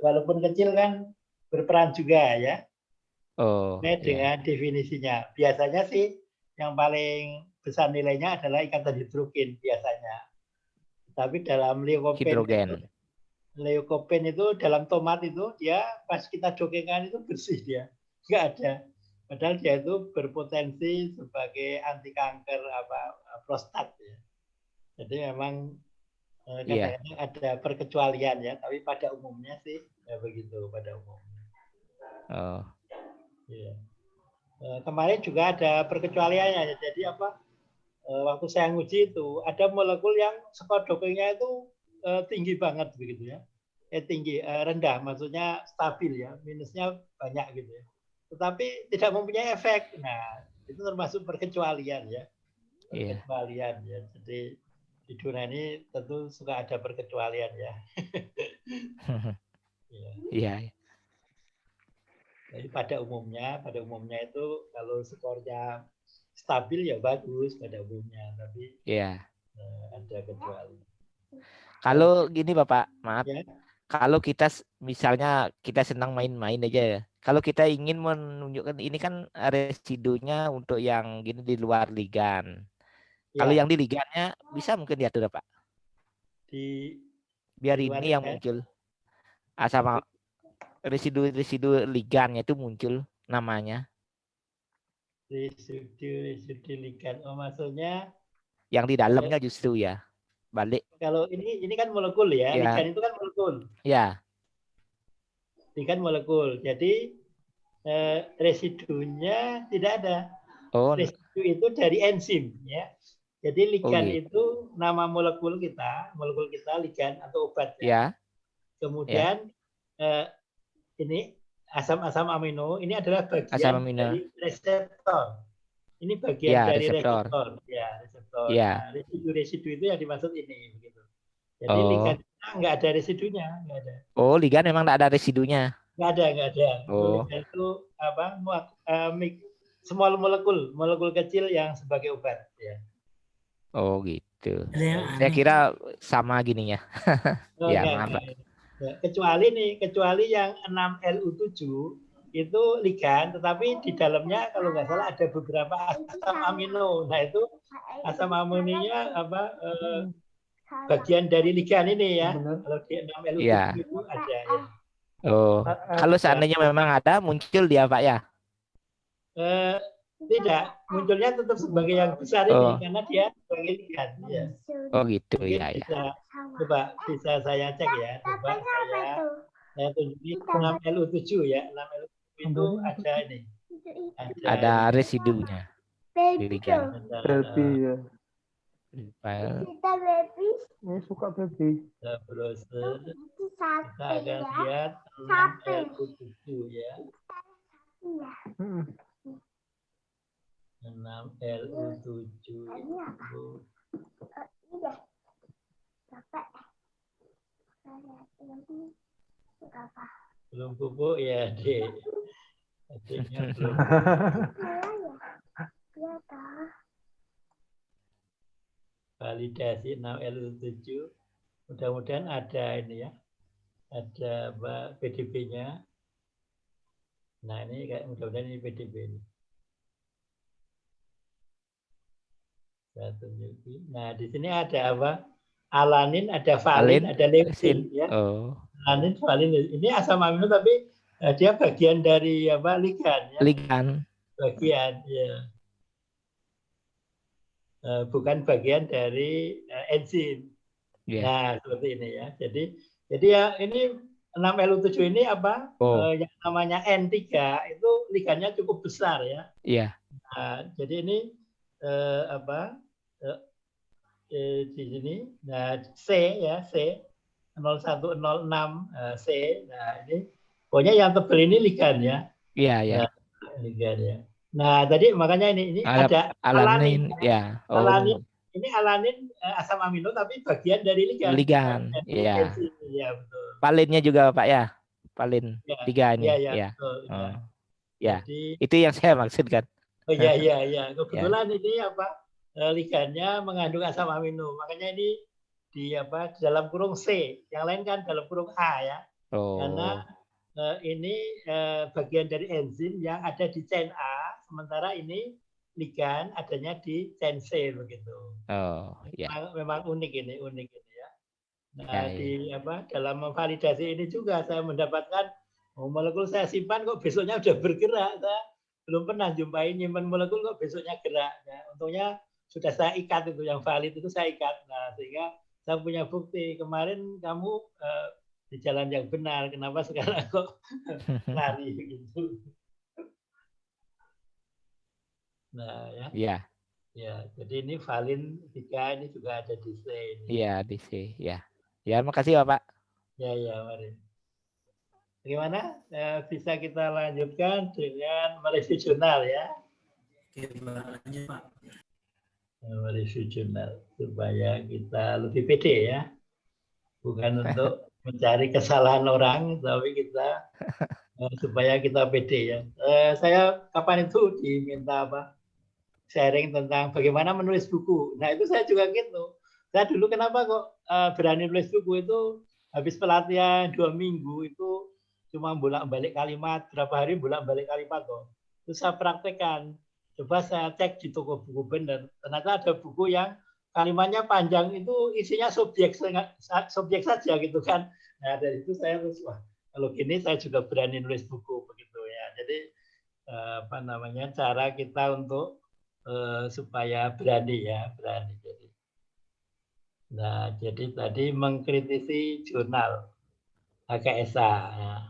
Walaupun kecil kan berperan juga ya. Oh, ya. Dengan definisinya. Biasanya sih yang paling besar nilainya adalah ikatan hidrogen biasanya. Tapi dalam Hidrogen. leukopen itu dalam tomat itu dia pas kita dongengkan itu bersih dia. Enggak ada. Padahal dia itu berpotensi sebagai anti kanker apa prostat ya. Jadi memang Iya. kadang-kadang ada perkecualian ya, tapi pada umumnya sih ya begitu pada umumnya. Oh. Ya. Kemarin juga ada perkecualiannya. Jadi apa? Waktu saya nguji itu ada molekul yang skor dopingnya itu tinggi banget begitu ya. Tinggi, rendah, maksudnya stabil ya, minusnya banyak gitu ya. Tetapi tidak mempunyai efek. Nah, itu termasuk perkecualian ya. Perkecualian ya. Jadi di dunia ini tentu suka ada perkecualian ya. Iya. Jadi pada umumnya itu kalau skornya stabil ya bagus pada umumnya, tapi ada kecuali. Kalau gini Bapak, maaf. Ya. Kalau kita misalnya kita senang main-main aja ya. Kalau kita ingin menunjukkan ini kan residunya untuk yang gini di luar ligan. Ya. Kalau yang di ligannya bisa mungkin diatur Pak. Biar di luar ini yang muncul. Sama residu ligannya itu muncul namanya. Residu ligan. Oh, maksudnya yang di dalamnya justru ya. Balik. Kalau ini kan molekul ya. Ligan itu kan molekul. Ya. Ligan molekul. Jadi residunya tidak ada. Oh. Residu itu dari enzim ya. Jadi ligan itu nama molekul kita ligan atau obat ya. Kemudian ini asam-asam amino ini adalah bagian dari reseptor. Ini bagian dari reseptor. Ya, reseptor. Nah, residu-residu itu yang dimaksud ini begitu. Jadi ligan nggak ada residunya, nggak ada. Oh, ligan memang nggak ada residunya. Nggak ada. Ligan itu apa? Small molekul kecil yang sebagai obat ya. Oh gitu. Saya kira sama gininya. Ya, maaf Pak. Kecuali yang 6LU7 itu ligan, tetapi di dalamnya kalau nggak salah ada beberapa asam amino. Nah itu asam aminonya apa? Bagian dari ligan ini ya. Kalau di 6LU7 itu ada ya. Oh, kalau seandainya memang ada, muncul dia Pak ya? Tidak, munculnya tetap sebagai yang besar ini karena dia sebagai ligan. Ya. Oh gitu. Mungkin ya. bisa saya cek ya. Coba saya tunjukin 6LU7 ya. 6LU7 itu ada ini. Ada residunya. Ligan. Baby ya. Kita baby. Ini suka baby. Terus kita akan lihat 6LU7 ya. 6LU7 itu Belum pupuk ya, Dek. Adiknya belum. Validasi 6L7. Mudah-mudahan ada ini ya. Ada PDB-nya. Nah, ini kayak mudah-mudahan ini PDB ini. Saya tunjukin. Nah, di sini ada apa? Alanin, ada valin, ada leusin ya. Oh. Alanin, valin. Ini asam amino tapi dia bagian dari apa? Ligan ya. Ligan. Bagian ya. Bukan bagian dari enzim. Yeah. Nah, seperti ini ya. Jadi ya ini 6Lu7 ini apa? Yang namanya N3 itu ligannya cukup besar ya. Iya. Nah, jadi ini di sini. Nah, C ya, C 0106 C. Nah, ini pokoknya yang tebal ini ligan ya. Iya, ya. Nah, ligan ya. Nah, tadi makanya ini ada alanin ya. Oh. Alanin. Ini alanin asam amino tapi bagian dari ligan. Ligan, iya. Ya, betul. Valinnya juga Pak ya. Valin ya, ligannya. Ya. Betul, oh. Ya. Jadi, itu yang saya maksudkan. Oh ya. Kebetulan ini apa? Ligannya mengandung asam amino. Makanya ini di dalam kurung C. Yang lain kan dalam kurung A ya. Oh. Karena ini bagian dari enzim yang ada di chain A, sementara ini ligan adanya di chain C begitu. Oh, ya. Memang unik ini ya. Nah, di dalam memvalidasi ini juga saya mendapatkan molekul saya simpan kok besoknya udah bergerak. Saya belum pernah jumpai nyimpan molekul kok besoknya gerak. Nah, untungnya sudah saya ikat itu yang valid itu saya ikat. Nah, sehingga saya punya bukti kemarin kamu di jalan yang benar. Kenapa sekarang kok lari gitu? Nah, ya. Iya. Ya, jadi ini valin 3 ini juga ada di C ini. Iya, di C, ya. Ya, makasih Bapak. Ya, mari. Bagaimana? Bisa kita lanjutkan dengan mereview jurnal ya. Oke, lanjut Pak. Mereview jurnal supaya kita lebih pede ya. Bukan untuk mencari kesalahan orang, tapi kita supaya kita pede ya. Saya kapan itu diminta sharing tentang bagaimana menulis buku. Nah itu saya juga gitu. Saya dulu kenapa kok berani nulis buku itu habis pelatihan 2 minggu itu cuma bolak-balik kalimat, berapa hari bolak-balik kalimat kok. Terus saya praktekkan. Coba saya cek di toko buku benar. Ternyata ada buku yang kalimatnya panjang itu isinya subjek saja gitu kan. Nah dari itu saya terus wah kalau gini saya juga berani nulis buku begitu ya. Jadi cara kita untuk supaya berani ya, berani. Nah, jadi tadi mengkritisi jurnal HKSA. Ya.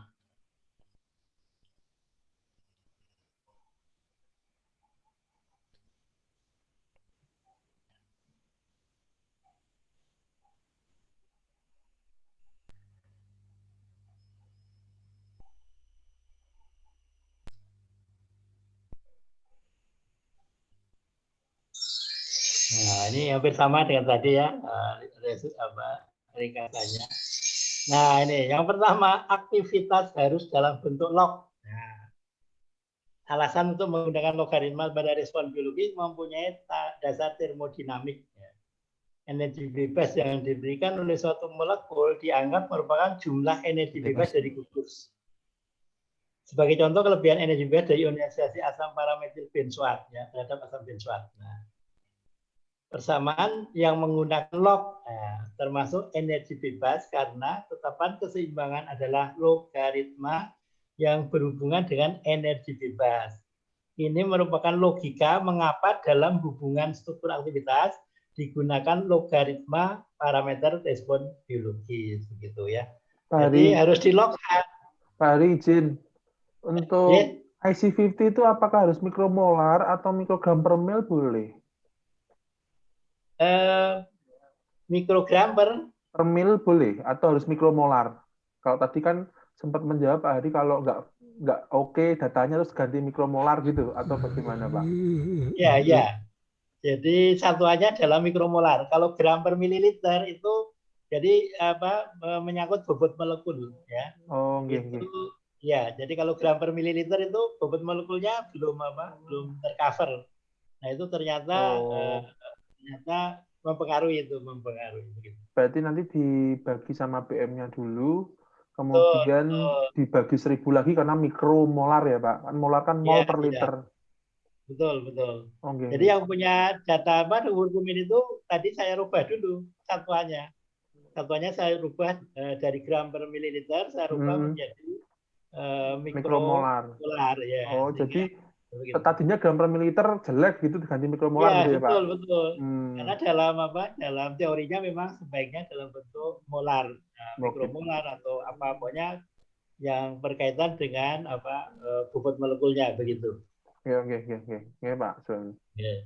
Nah, ini hampir sama dengan tadi ya, ringkasannya. Nah, ini yang pertama, aktivitas harus dalam bentuk log. Nah, alasan untuk menggunakan logaritma pada respon biologis mempunyai dasar termodinamik. Energi bebas yang diberikan oleh suatu molekul dianggap merupakan jumlah energi bebas dari gugus. Sebagai contoh, kelebihan energi bebas dari ionisasi asam parametil benzoat ya, terhadap asam benzoat. Nah, persamaan yang menggunakan log, termasuk energi bebas karena tetapan keseimbangan adalah logaritma yang berhubungan dengan energi bebas. Ini merupakan logika mengapa dalam hubungan struktur aktivitas digunakan logaritma parameter respon biologis, begitu ya. Jadi harus dilogkan. Pak Ari, izin untuk IC50 itu apakah harus mikromolar atau mikrogram per mil boleh? Mikrogram per mil boleh atau harus mikromolar? Kalau tadi kan sempat menjawab Pak Hari kalau nggak oke datanya terus ganti mikromolar gitu atau bagaimana Pak? Ya. Jadi satuannya adalah mikromolar. Kalau gram per mililiter itu jadi menyangkut bobot molekul ya. Oh, itu Ya, jadi kalau gram per mililiter itu bobot molekulnya belum tercover. Nah itu ternyata ternyata mempengaruhi begitu. Berarti nanti dibagi sama PM-nya dulu, Betul, kemudian betul. dibagi 1000 lagi karena mikromolar ya Pak. Kan molar kan mol Ya, per ya, liter. betul. Oke, Jadi yang punya data hurkumin itu tadi saya rubah dulu satuannya. Satuannya saya rubah dari gram per mililiter, saya rubah menjadi mikromolar. mikromolar ya. Oh, Sehingga jadi begitu. tadinya gram per mililiter jelek gitu diganti mikromolar Iya, gitu ya Pak. betul. Karena dalam teorinya memang sebaiknya dalam bentuk molar, mikromolar atau apa pokoknya yang berkaitan dengan bobot molekulnya begitu. Oke, Pak. Yeah.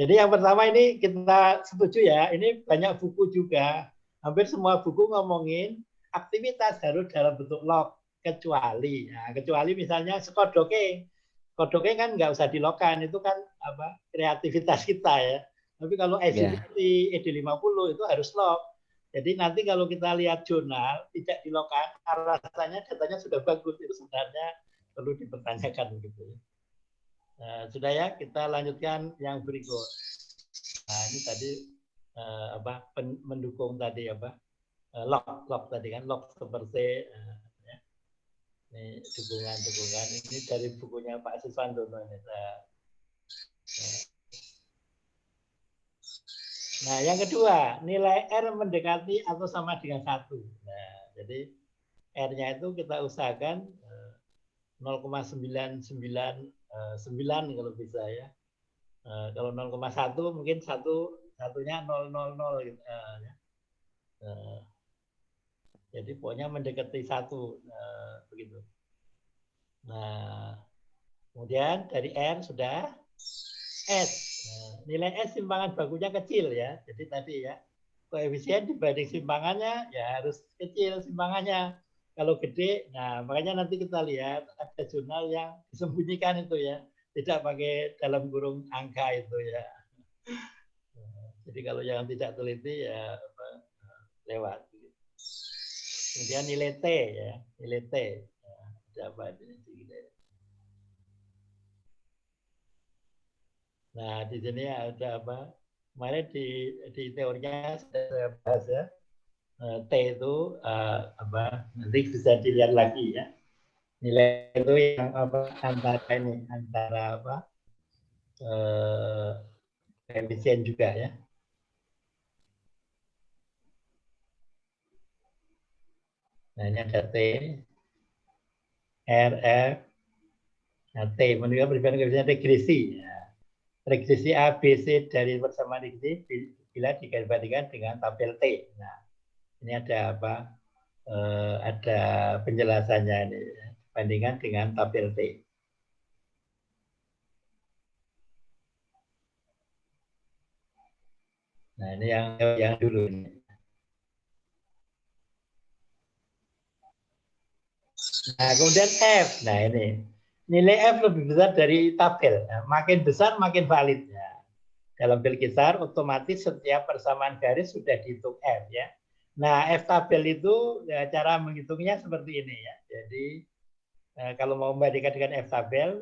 Jadi yang pertama ini kita setuju ya, ini banyak buku juga, hampir semua buku ngomongin aktivitas harus dalam bentuk log, kecuali misalnya kodoke kan nggak usah dilokan, itu kan kreativitas kita ya. Tapi kalau Agility, ED50 itu harus log. Jadi nanti kalau kita lihat jurnal tidak dilokan, alasannya datanya sudah bagus, itu sebenarnya perlu dipertanyakan gitu ya. Nah, sudah ya, kita lanjutkan yang berikut. Nah, ini tadi mendukung tadi log tadi kan, log seperti ya. Ini dukungan ini dari bukunya Pak Siswandono ini. Nah, yang kedua, nilai R mendekati atau sama dengan 1. Nah, jadi R-nya itu kita usahakan 0,999 kalau bisa ya. Kalau 0,1 mungkin satunya 000 gitu. Jadi pokoknya mendekati 1 begitu. Nah, kemudian dari R sudah S. Nilai S simpangan bakunya kecil ya. Jadi tadi ya, koefisien dibanding simpangannya ya harus kecil simpangannya. Kalau gede, nah makanya nanti kita lihat ada jurnal yang disembunyikan itu ya, tidak pakai dalam kurung angka itu ya. Jadi kalau yang tidak teliti ya lewat. Kemudian nilai T ya, nilai T. Ada apa ini? Nah di sini ada apa? Kemarin di teorinya saya bahas ya. T itu nanti bisa dilihat lagi ya. Nilai itu yang antara koefisien juga ya. Nah ini ada T, R, F, nah, T menunjukkan perbedaan koefisien regresi. Ya. Regresi A, B, C dari persamaan regresi bila dibandingkan dengan tabel T. Nah ini ada ada penjelasannya ini bandingkan dengan tabel T. Nah ini yang dulu ini. Nah kemudian F. Nah ini nilai F lebih besar dari tabel. Nah, makin besar makin valid. Ya. Dalam Bilkisar otomatis setiap persamaan garis sudah dihitung F ya. Nah F tabel itu ya, cara menghitungnya seperti ini ya. Jadi kalau mau membandingkan dengan F tabel,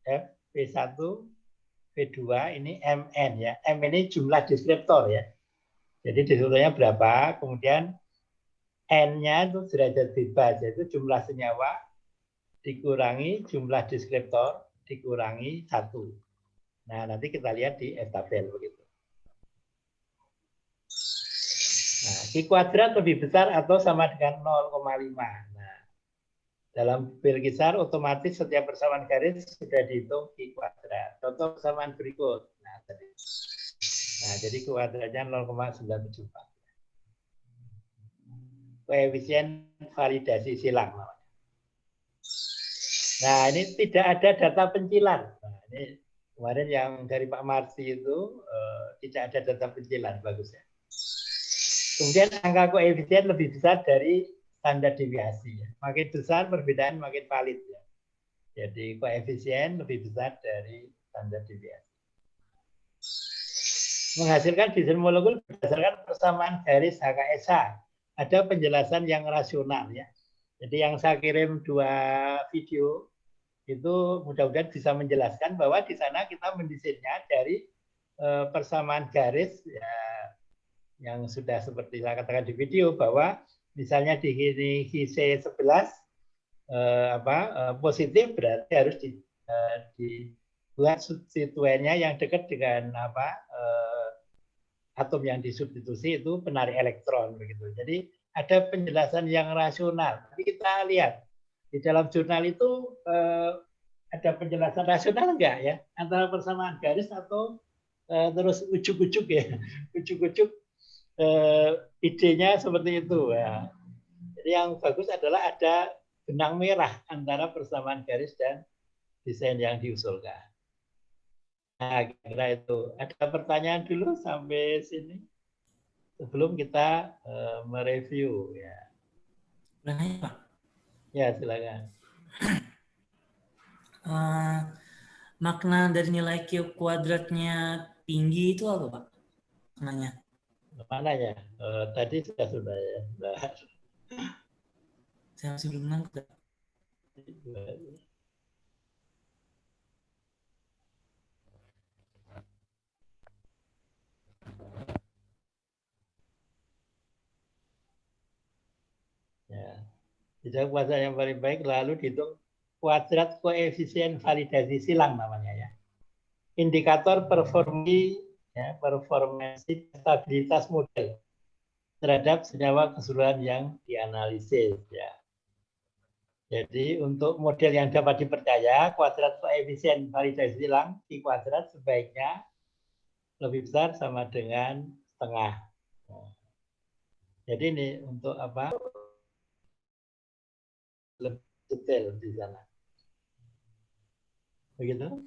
F P1, P2 ini MN ya. M ini jumlah deskriptor ya. Jadi deskriptornya berapa, kemudian N-nya itu derajat bebas, yaitu jumlah senyawa dikurangi jumlah deskriptor dikurangi 1. Nah, nanti kita lihat di F tabel begitu. Nah, Q kuadrat lebih besar atau sama dengan 0,5. Nah, dalam Bilkisar otomatis setiap persamaan garis sudah dihitung Q kuadrat. Contoh persamaan berikut. Nah, jadi kuadratnya 0,974. Koefisien validasi silang. Nah, ini tidak ada data pencilan. Nah, ini kemarin yang dari Pak Marsi itu tidak ada data pencilan, bagus ya. Kemudian angka koefisien lebih besar dari standar deviasi. Ya. Makin besar perbedaan makin valid. Ya. Jadi koefisien lebih besar dari standar deviasi. Menghasilkan desain molekul berdasarkan persamaan garis HKSH. Ada penjelasan yang rasional ya. Jadi yang saya kirim 2 video itu mudah-mudahan bisa menjelaskan bahwa di sana kita mendesainnya dari persamaan garis ya, yang sudah seperti saya katakan di video bahwa misalnya di HIC 11 positif berarti harus dibuat substituennya yang dekat dengan atom yang disubstitusi itu penarik elektron begitu. Jadi ada penjelasan yang rasional. Tapi kita lihat di dalam jurnal itu ada penjelasan rasional enggak ya antara persamaan garis atau terus ujuk-ujuk ya, ujuk-ujuk idenya seperti itu ya. Jadi yang bagus adalah ada benang merah antara persamaan garis dan desain yang diusulkan. Nah, kira itu. Ada pertanyaan dulu sampai sini sebelum kita mereview ya. Nanya, Pak. Ya, silakan. Makna dari nilai Q kuadratnya tinggi itu apa, Pak? Maknanya? Mana ya? Tadi sudah ya. Saya masih belum nangkep. Ya. Tidak kuadrat yang paling baik lalu dihitung kuadrat koefisien validasi silang namanya ya. Indikator performansi stabilitas model terhadap senyawa keseluruhan yang dianalisis ya. Jadi untuk model yang dapat dipercaya, kuadrat koefisien validasi silang Q kuadrat sebaiknya lebih besar sama dengan setengah. Jadi ini untuk apa? Lebih detail di sana. Begitu?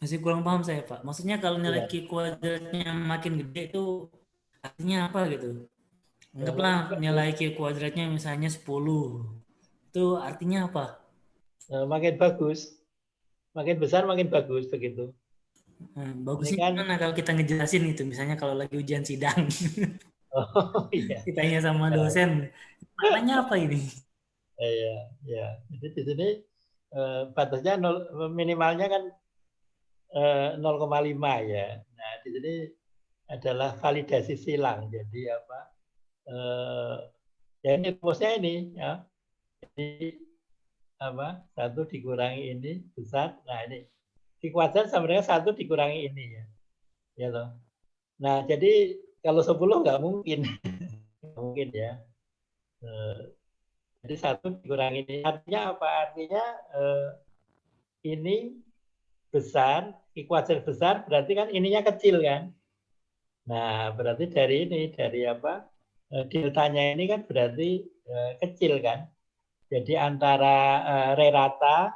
Masih kurang paham saya, Pak. Maksudnya kalau nilai Q kuadratnya makin gede itu artinya apa gitu? Anggaplah nilai Q kuadratnya misalnya 10. Itu artinya apa? Makin bagus. Makin besar makin bagus begitu. Bagusnya kan, gimana kalau kita ngejelasin itu, misalnya kalau lagi ujian sidang. Oh iya. Ditanya sama dosen, maknanya apa ini? Iya, ya. Jadi di sini batasnya minimalnya kan 0,5 ya. Nah, di sini adalah validasi silang. Jadi apa? Ya ini rumusnya ini ya. Jadi apa? 1 dikurangi ini besar. Nah, ini Q kuadrat sama dengan 1 dikurangi ini ya. Ya toh. Nah, jadi kalau 10 nggak mungkin. Nggak mungkin ya. Jadi 1 dikurangi ini. Artinya apa? Artinya ini besar, Q kuadrat besar, berarti kan ininya kecil kan. Nah, berarti dari ini, dari apa? Deltanya ini kan berarti kecil kan. Jadi antara rata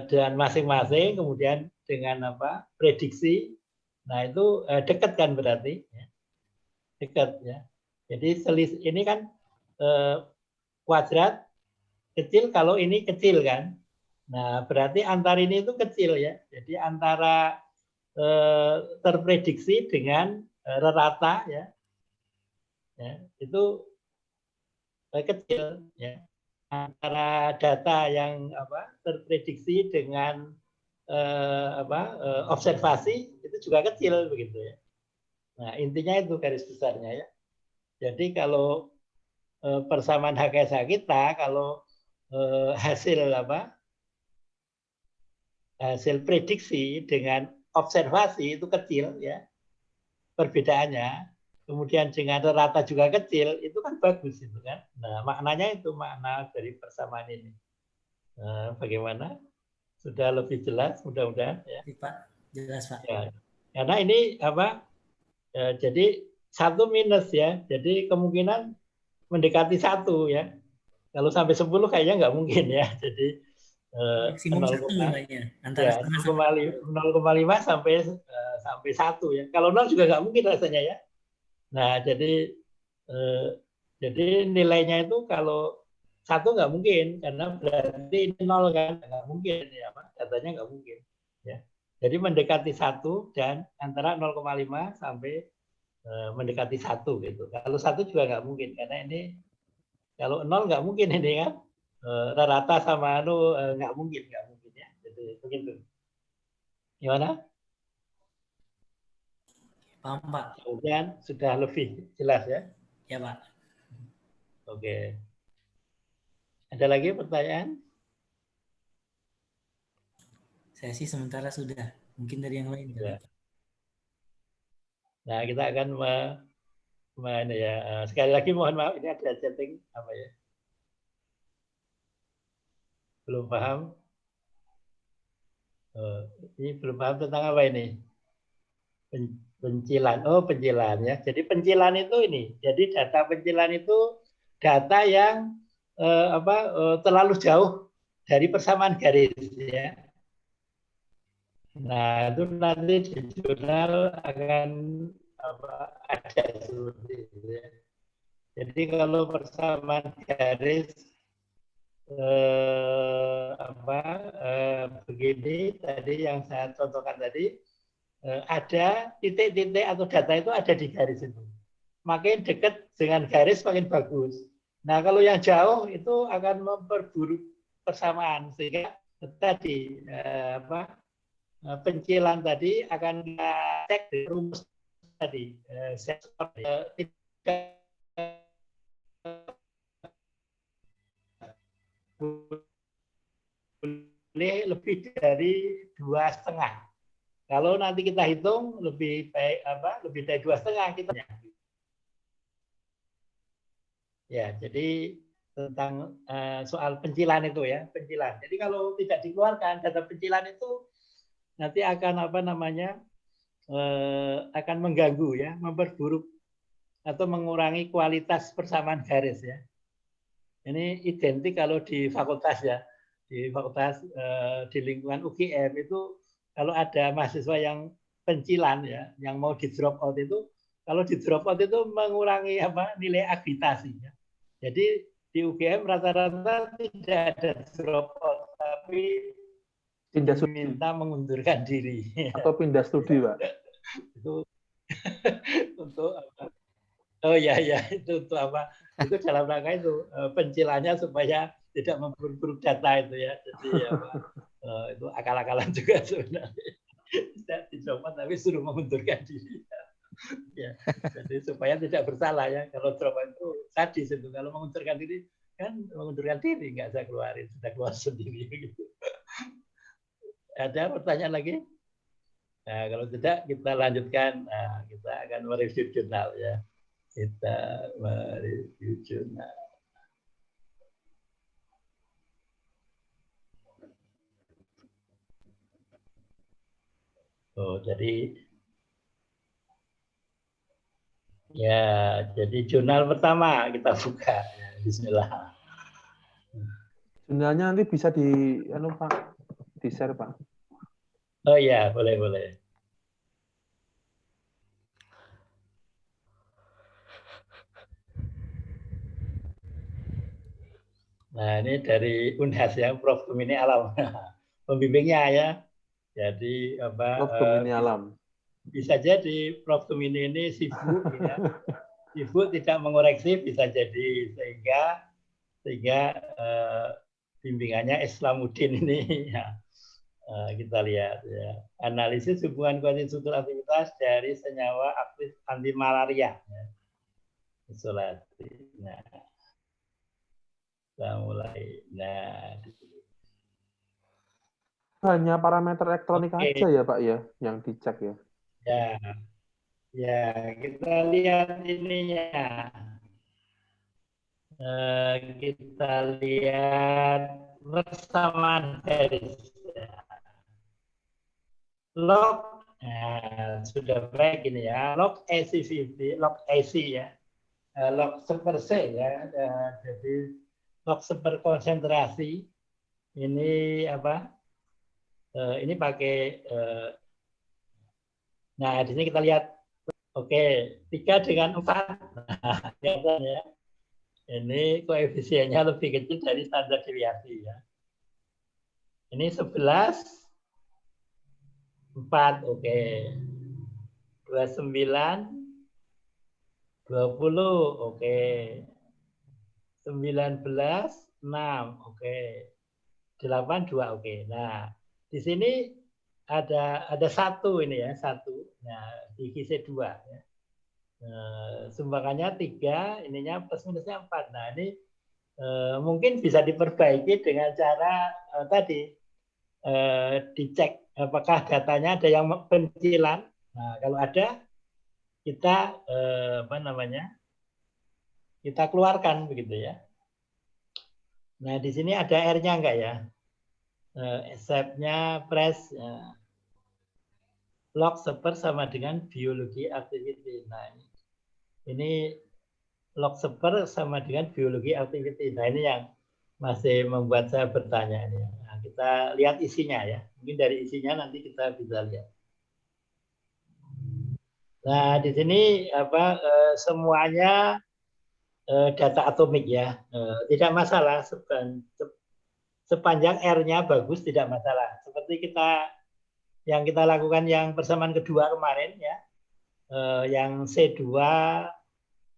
dan masing-masing, kemudian dengan apa? Prediksi. Nah, itu dekat kan berarti. Dekat ya. Jadi selisih ini kan kuadrat kecil kalau ini kecil kan. Nah, berarti antar ini itu kecil ya. Jadi antara terprediksi dengan rata ya. Ya, itu kecil ya. Antara data yang apa terprediksi dengan observasi itu juga kecil begitu ya. Nah, intinya itu garis besarnya ya. Jadi kalau persamaan HKSH kita kalau hasil prediksi dengan observasi itu kecil ya perbedaannya, kemudian dengan rata juga kecil, itu kan bagus itu kan. Nah, maknanya itu makna dari persamaan ini. Nah, bagaimana? Sudah lebih jelas mudah-mudahan ya. Pak, jelas Pak. Ya. Karena ini apa? Jadi 1 minus ya. Jadi kemungkinan mendekati 1 ya. Kalau sampai 10 kayaknya nggak mungkin ya. Jadi maksimum 1 nilainya antara 0,5 sampai 1 ya. Kalau 0 juga nggak mungkin rasanya ya. Nah, jadi nilainya itu kalau 1 nggak mungkin karena berarti ini 0 kan, nggak mungkin ya, datanya nggak mungkin ya. Jadi mendekati 1 dan antara 0,5 sampai mendekati 1 gitu. Kalau 1 juga nggak mungkin karena ini Kalau 0 nggak mungkin ini kan. Rata sama nggak mungkin ya. Jadi begitu. Gimana? Paham, Pak. Kemudian sudah lebih jelas ya. Ya, Pak. Oke. Ada lagi pertanyaan? Saya sih sementara sudah. Mungkin dari yang lain kali, Ya. Pak. Nah, kita akan sekali lagi mohon maaf ini ada chatting apa ya? Belum paham? Ini belum paham tentang apa ini? Pencilan. Oh, pencilan ya. Jadi pencilan itu ini. Jadi data pencilan itu data yang terlalu jauh dari persamaan garis ya. Nah, itu nanti di jurnal akan ada seperti itu ya. Jadi kalau persamaan garis begini tadi yang saya contohkan tadi, ada titik-titik atau data itu ada di garis itu. Makin dekat dengan garis makin bagus. Nah, kalau yang jauh itu akan memperburuk persamaan sehingga tadi pencilan tadi akan kita cek di rumus tadi tidak boleh lebih dari 2,5. Kalau nanti kita hitung lebih baik lebih dari 2,5 kita. Ya, jadi tentang soal pencilan itu ya, pencilan. Jadi kalau tidak dikeluarkan data pencilan itu nanti akan akan mengganggu ya, memperburuk atau mengurangi kualitas persamaan garis ya. Ini identik kalau di fakultas ya, di fakultas di lingkungan UGM itu kalau ada mahasiswa yang pencilan ya, yang mau di drop out itu, kalau di drop out itu mengurangi nilai agitasi ya. Jadi di UGM rata-rata tidak ada drop out, tapi Pindah studi diminta mengundurkan diri. atau pindah studi, Pak. Itu untuk apa? Oh ya itu untuk apa? Itu dalam rangka itu pencilannya supaya tidak memperburuk data itu ya. Jadi itu akal-akalan juga sebenarnya. Tidak dicopot tapi suruh mengundurkan diri. Ya, jadi supaya tidak bersalah ya. Kalau drop itu sadis itu. Kalau mengundurkan diri kan mengundurkan diri nggak saya keluarin, sudah keluar sendiri gitu. Ada pertanyaan lagi? Nah, kalau tidak kita lanjutkan. Nah, kita akan mereview jurnal ya. Kita mereview jurnal. Oh, jadi jurnal pertama kita buka. Bismillah. Jurnalnya nanti bisa Pak, di-share, Pak. Oh iya, boleh. Nah, ini dari Unhas ya, Prof. Gemini Alam. Pembimbingnya ya. Jadi Prof. Gemini Alam. Bisa jadi Prof. Gemini ini sibuk ya. Sibuk tidak mengoreksi bisa jadi sehingga bimbingannya Islamuddin ini ya. Kita lihat ya. Analisis hubungan kuantitatif aktivitas dari senyawa aktif anti malaria. Ya. Isolasi. Nah, kita mulai. Nah, Hanya parameter elektronik aja ya, Pak ya, yang dicek ya. Ya, kita lihat ininya. Kita lihat persamaan garis. Log sudah baik ini ya. Log ACVD, log AC ya. Log seperse ya. Jadi log seperkonsentrasi. Ini apa? Ini pakai. Nah, di sini kita lihat. Oke, 3 dengan 4. Nah, ya. Ini koefisiennya lebih kecil dari standar deviasi ya. Ini 11, 4, oke. 29, 20, oke. 19, 6, oke. 8, 2, oke. Nah, di sini ada 1 ini ya, 1. Nah, diisi 2 ya. Sumbangannya 3, ininya plus minusnya 4. Nah, ini mungkin bisa diperbaiki dengan cara tadi dicek apakah datanya ada yang pencilan. Nah, kalau ada kita kita keluarkan begitu ya. Nah, di sini ada R-nya enggak ya? Accept-nya press log super sama dengan biologi activity. Nah, ini log super sama dengan biologi activity. Nah, ini yang masih membuat saya bertanya ini. Nah, kita lihat isinya ya. Mungkin dari isinya nanti kita bisa lihat. Nah, di sini semuanya data atomik ya. Tidak masalah sepanjang R-nya bagus, tidak masalah. Seperti yang kita lakukan yang persamaan kedua kemarin ya. Yang C2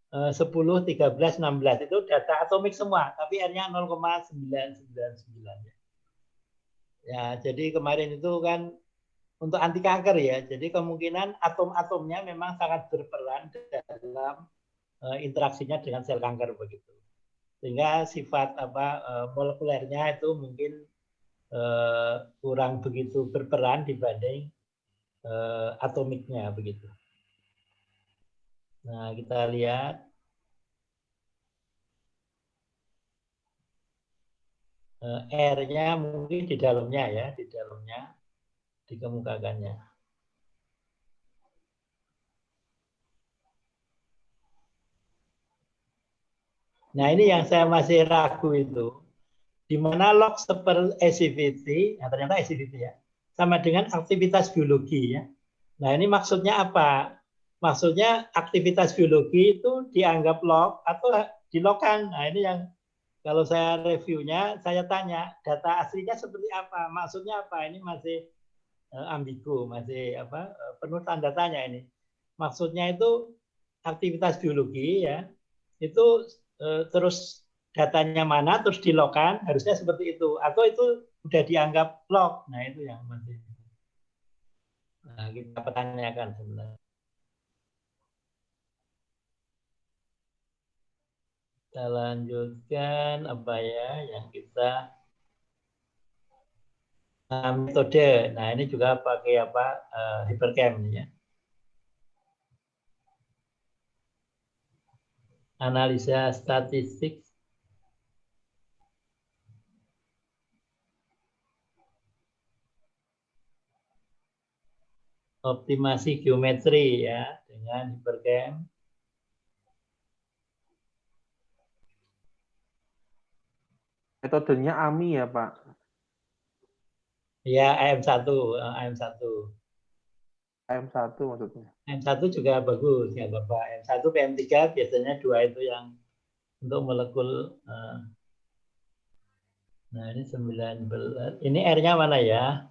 10, 13, 16 itu data atomik semua, tapi R-nya 0,999 ya. Ya, jadi kemarin itu kan untuk anti kanker ya. Jadi kemungkinan atom-atomnya memang sangat berperan dalam interaksinya dengan sel kanker begitu. Sehingga sifat molekulernya itu mungkin kurang begitu berperan dibanding atomiknya begitu. Nah, kita lihat R-nya mungkin di dalamnya ya, di dalamnya dikemukakannya. Nah, ini yang saya masih ragu itu. Di mana log super activity, nah ternyata activity ya, sama dengan aktivitas biologi ya. Nah, ini maksudnya apa? Maksudnya aktivitas biologi itu dianggap log atau dilogkan. Nah, ini yang kalau saya reviewnya, saya tanya data aslinya seperti apa? Maksudnya apa? Ini masih ambigu, masih penuh tanda tanya ini. Maksudnya itu aktivitas biologi ya, itu terus datanya mana terus dilogkan, harusnya seperti itu. Atau itu udah dianggap log. Nah, itu yang masih kita pertanyakan sebenarnya. Kita lanjutkan apa ya yang kita metode. Nah, ini juga pakai Hypercam ya. Analisa statistik. Optimasi geometri ya dengan Hypercam. Metodenya AMI ya, Pak? Ya, AM1. AM1 maksudnya. AM1 juga bagus, nggak apa-apa. AM1, PM3 biasanya 2 itu yang untuk molekul. Nah, ini 19. Ini R-nya mana ya?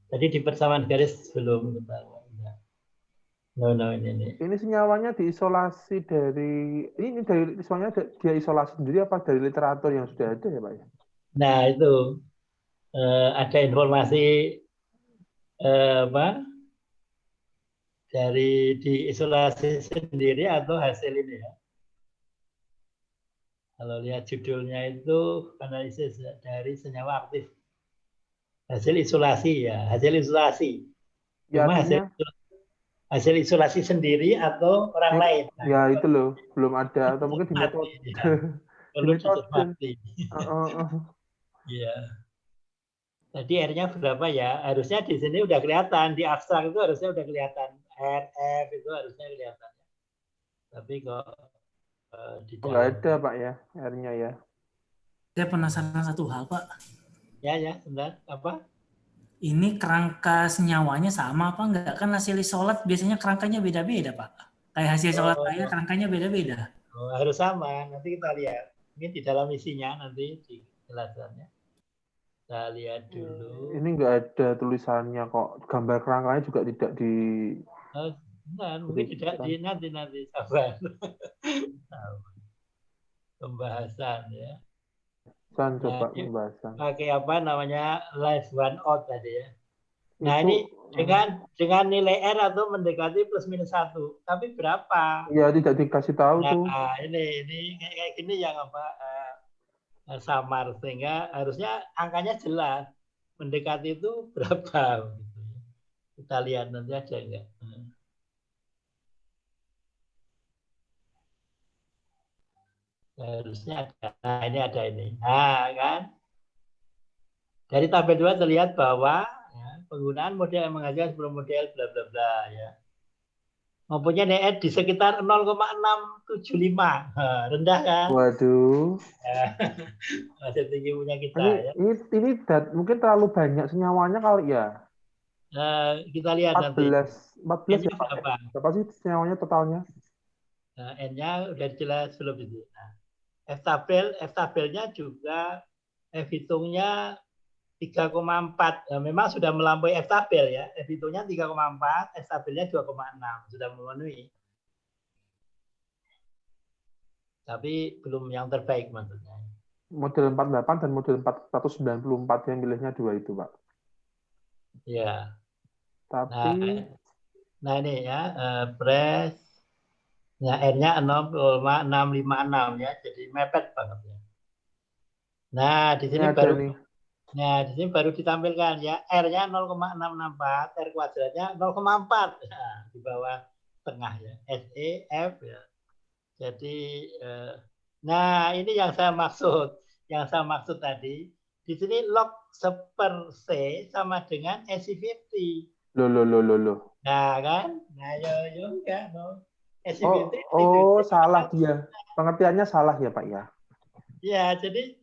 Tadi di persamaan garis belum. No, ini. Ini senyawanya diisolasi dia isolasi sendiri apa dari literatur yang sudah ada ya, Pak ya? Nah, itu ada informasi dari diisolasi sendiri atau hasil ini ya. Kalau lihat judulnya itu analisis dari senyawa aktif. Hasil isolasi ya, hasil isolasi. Ya, Cuma artinya, hasil isolasi sendiri atau orang lain. Nah, ya itu loh, belum ada atau mungkin di metode. Ya. Perlu dicermati. Iya. Tadi R-nya berapa ya? Harusnya di sini udah kelihatan, di abstrak itu harusnya udah kelihatan. RF itu harusnya kelihatan. Tapi kok di dalam. Nggak ada, Pak ya, R-nya ya. Saya penasaran satu hal, Pak. Ya, sebentar. Apa? Ini kerangka senyawanya sama apa enggak? Kan hasil isolat biasanya kerangkanya beda-beda, Pak. Kayak hasil isolat saya kerangkanya beda-beda. Harus sama. Nanti kita lihat. Mungkin di dalam isinya nanti di jelasannya. Kita lihat dulu. Ini nggak ada tulisannya kok. Gambar kerangkanya juga tidak di... Nah, mungkin tidak di nanti sabar. Pembahasan ya. San Nah, coba pembahasan. pakai apa namanya live one out tadi ya. Nah, Itu ini dengan nilai R atau mendekati plus minus 1. Tapi berapa? ya tidak dikasih tahu Nah, tuh. ini kayak gini yang apa samar, sehingga harusnya angkanya jelas. Mendekati itu berapa? Gitu. Kita lihat nanti aja enggak. Harusnya ada. Nah, ini ada ini. Nah, kan? Dari tabel 2 terlihat bahwa ya, penggunaan model yang menghasilkan 10 model bla bla bla ya. Mempunyai NET di sekitar 0,675. Rendah kan? Waduh. Masih tinggi punya kita ya. Ini mungkin terlalu banyak senyawanya kali ya. Kita lihat nanti. 14 N-nya ya Pak. berapa? Berapa sih senyawanya totalnya? N-nya udah jelas belum itu. Nah, F-tabelnya juga F-hitungnya 3,4. Nah, memang sudah melampaui F-tabel ya. F-hitungnya 3,4, F-tabelnya 2,6. Sudah memenuhi. Tapi belum yang terbaik maksudnya. Model 48 dan model 494 yang pilihnya 2 itu, Pak. Ya. Tapi Nah ini ya, press. Nah, N-nya 0,656 ya. Jadi mepet banget ya. Nah, di sini ada baru nih. Nah, di sini baru ditampilkan ya, R-nya 0,664, R kuadratnya 0,4. Nah, di bawah tengah ya, SE, F ya. Jadi, nah ini yang saya maksud. Yang saya maksud tadi, di sini log seper C sama dengan SE50. Loh. Nah, kan? Nah, yo enggak, no. Oh, salah dia. Pengertiannya salah ya, Pak ya. Ya, jadi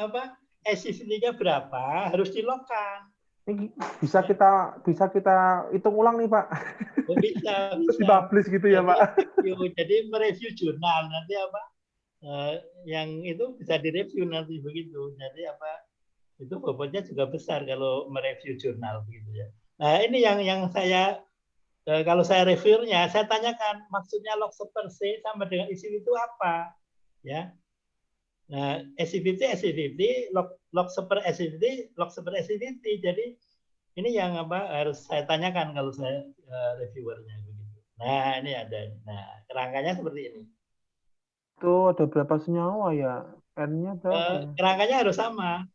apa? SE-nya berapa? Harus dilogkan. Ini bisa kita hitung ulang nih, Pak. Oh, bisa. Terus dipublish gitu ya, Pak. Jadi mereview jurnal nanti apa? Yang itu bisa direview nanti begitu. Jadi apa? Itu bobotnya juga besar kalau mereview jurnal begitu ya. Nah, ini yang saya kalau saya reviewnya, saya tanyakan maksudnya log seper C sama dengan isi itu apa? Ya. Nah, SE50, log seper SE50, log seper SE50. Jadi ini yang apa harus saya tanyakan kalau saya reviewernya begitu. Nah, ini ada. Nah, kerangkanya seperti ini. Itu ada berapa senyawa ya? N-nya berapa ya? Kerangkanya harus sama.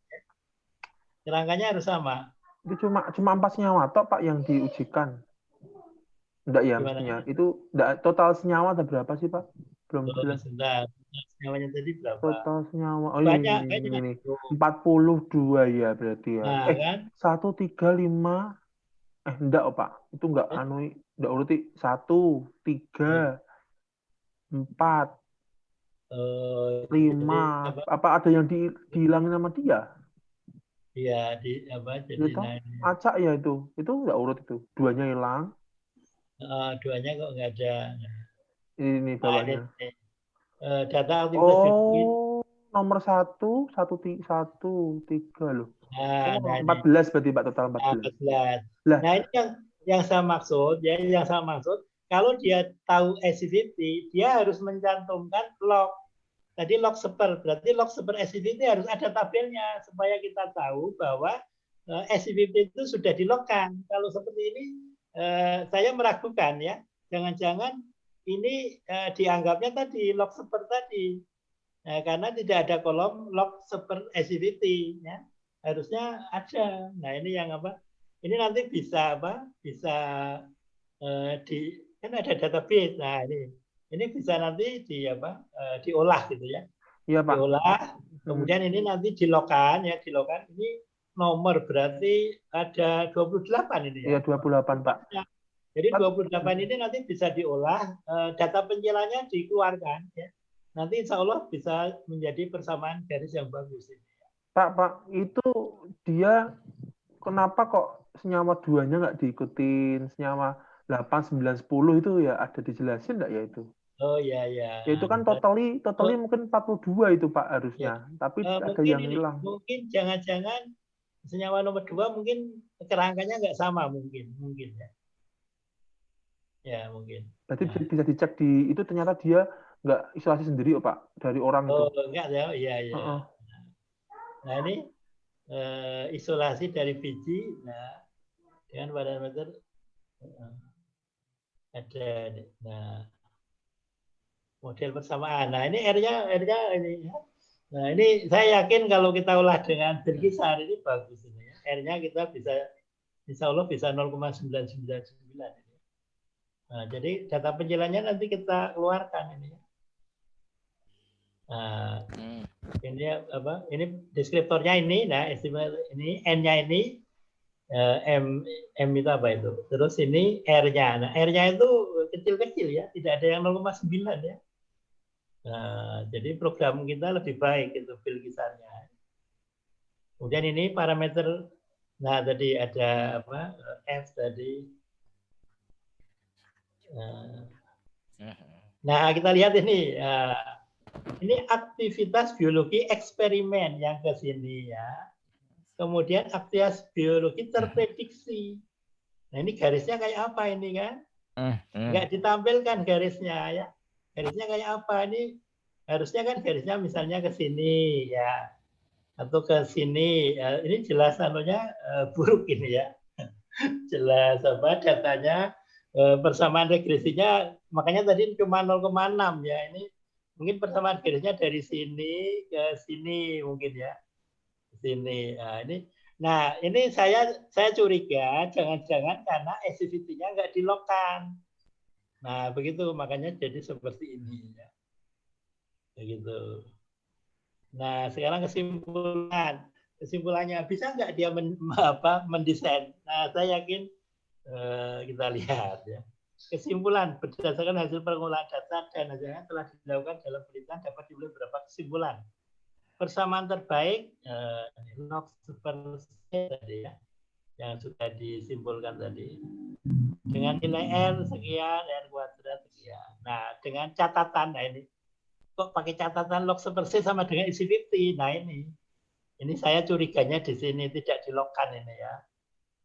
Kerangkanya harus sama. Itu cuma 4 senyawa tok, Pak, yang diujikan. Enggak ya, mestinya. Itu enggak, total senyawa ada berapa sih, Pak? Belum jelas. Sebentar. Senyawanya tadi berapa? Total senyawa. Oh, Banyak, ini. 42 ya berarti ya. Nah, kan? 1, 3, 5. Enggak, oh, Pak. Itu enggak enggak uruti 1, 3, 4, 5. Apa ada yang dihilangin sama dia? Iya, jadi acak ya itu. Itu enggak urut itu. 2-nya hilang. 2-nya kok enggak ada. Ini bawahnya. Data aktivitas nomor 1, 1, 3 loh. 14 berarti Pak, total 14. Nah, ini yang saya maksud ya, kalau dia tahu SE50, dia harus mencantumkan log. Tadi log seper, berarti log seper SE50 harus ada tabelnya supaya kita tahu bahwa SE50 itu sudah dilogkan. Kalau seperti ini saya meragukan ya, jangan-jangan ini dianggapnya tadi log seper tadi. Nah, karena tidak ada kolom log seper SE50 ya. Harusnya ada. Nah, ini yang apa? Ini nanti bisa apa? Bisa kan ada database. Nah, ini bisa nanti diolah gitu ya. Iya, Pak. Diolah. Kemudian ini nanti dilogkan ya, Ini nomor berarti ada 28 ini ya. Iya, 28, Pak. Jadi 28 ini nanti bisa diolah, data penjelasannya dikeluarkan ya. Nanti insya Allah bisa menjadi persamaan garis yang bagus ini. Pak, itu dia kenapa kok senyawa 2-nya nggak diikutin, senyawa 8, 9, 10 itu ya ada dijelasin nggak ya itu? Oh iya. Ya itu kan totally mungkin 42 itu Pak harusnya, ya. Tapi ada yang hilang. Mungkin jangan-jangan senyawa nomor 2 mungkin kerangkanya nggak sama mungkin ya. Ya mungkin. Berarti Nah, bisa dicek di itu ternyata dia nggak isolasi sendiri, oh, Pak, dari orang itu. enggak ya, iya iya. Heeh. Nah ini isolasi dari biji, nah dengan parameter ada, nah model persamaan. Nah ini R-nya ini ya. Nah ini saya yakin kalau kita olah dengan Berkisar ini bagus ini ya. R-nya kita bisa, insya Allah bisa 0,999 ini. Nah jadi data penjelasannya nanti kita keluarkan ini ya. Nah, ini apa? Ini deskriptornya ini, nah ini N-nya ini M itu apa itu? Terus ini R-nya. Nah, R-nya itu kecil-kecil ya, tidak ada yang 0,9 ya. Nah, jadi program kita lebih baik itu Berkisarnya. Kemudian ini parameter, nah tadi ada apa? F tadi. Nah, kita lihat ini. Ini aktivitas biologi eksperimen yang ke sini ya. Kemudian aktivitas biologi terprediksi. Nah ini garisnya kayak apa ini kan? Nggak ditampilkan garisnya ya. Garisnya kayak apa ini? Harusnya kan garisnya misalnya ke sini ya. Atau ke sini. Ya, ini jelas anunya buruk ini ya. Jelas apa datanya persamaan regresinya. Makanya tadi cuma 0,6 ya. Ini mungkin persamaan garisnya dari sini ke sini mungkin ya. Sini. Nah, ini saya curiga jangan-jangan karena activity-nya nggak di-lock-kan. Nah, begitu makanya jadi seperti ini ya. Begitu. Nah, sekarang kesimpulannya bisa nggak dia mendesain? Nah, saya yakin kita lihat ya. Kesimpulan berdasarkan hasil pengolahan data dan hasilnya telah dilakukan dalam penelitian dapat dimulai beberapa kesimpulan. Persamaan terbaik log tadi ya, yang sudah disimpulkan tadi dengan nilai R sekian, R kuadrat sekian. Nah, dengan catatan, nah ini kok pakai catatan log seperse sama dengan isi 50. Nah ini saya curiganya di sini tidak dilogkan ini ya.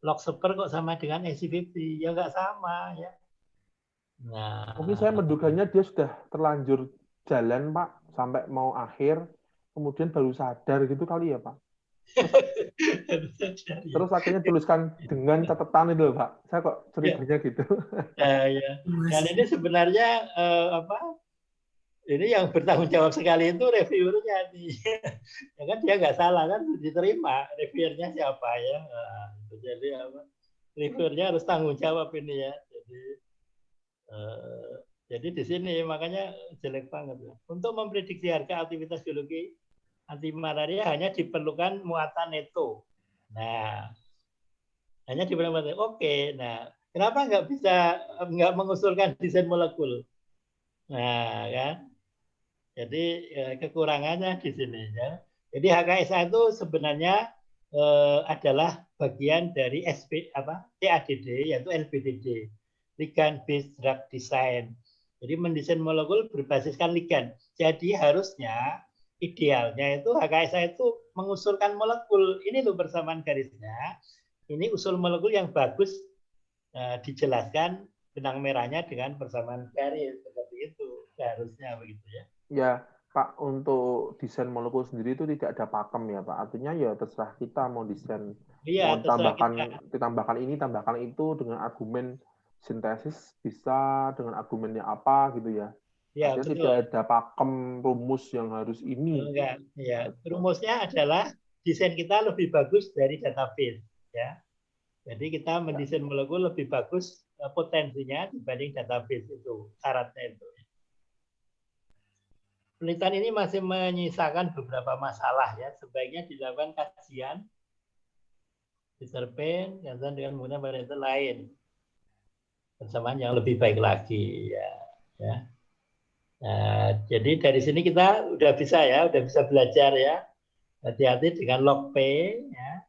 Log seper kok sama dengan isi 50? Ya nggak sama ya. Nah, Mungkin saya menduganya dia sudah terlanjur jalan, Pak, sampai mau akhir, kemudian baru sadar gitu kali ya, Pak. Terus akhirnya tuliskan dengan catatan itu, Pak. Saya kok curiganya gitu. Ya. Dan ini sebenarnya ini yang bertanggung jawab sekali itu reviewernya nih. Ya kan dia nggak salah kan, diterima. Reviewernya siapa ya? Nah, jadi apa? Reviewernya harus tanggung jawab ini ya. Jadi di sini makanya jelek banget. Untuk memprediksi harga aktivitas biologi anti malaria hanya diperlukan muatan neto. Nah, hanya diperlukan. Oke, nah kenapa nggak mengusulkan desain molekul? Nah, kan? Jadi kekurangannya di sini ya. Jadi HKSA itu sebenarnya adalah bagian dari TADD yaitu LBDD, Ligand Based Drug Design. Jadi mendesain molekul berbasiskan ligand. Jadi harusnya idealnya itu HKSA itu mengusulkan molekul. Ini loh persamaan garisnya. Ini usul molekul yang bagus dijelaskan benang merahnya dengan persamaan garis seperti itu. Harusnya begitu ya. Ya, Pak, untuk desain molekul sendiri itu tidak ada pakem ya, Pak. Artinya ya terserah kita mau desain, mau tambahkan ini, tambahkan itu dengan argumen sintesis bisa, dengan argumennya apa gitu ya. Ya, artinya betul. tidak ada pakem rumus yang harus ini. Enggak, ya. Rumusnya adalah desain kita lebih bagus dari database, ya. Jadi kita mendesain molekul lebih bagus potensinya dibanding database itu, syaratnya itu. Penelitian ini masih menyisakan beberapa masalah ya, sebaiknya dilakukan kajian diserpen dengan menggunakan parameter lain persamaan yang lebih baik lagi ya. Nah, jadi dari sini kita udah bisa belajar ya. Hati-hati dengan log P ya.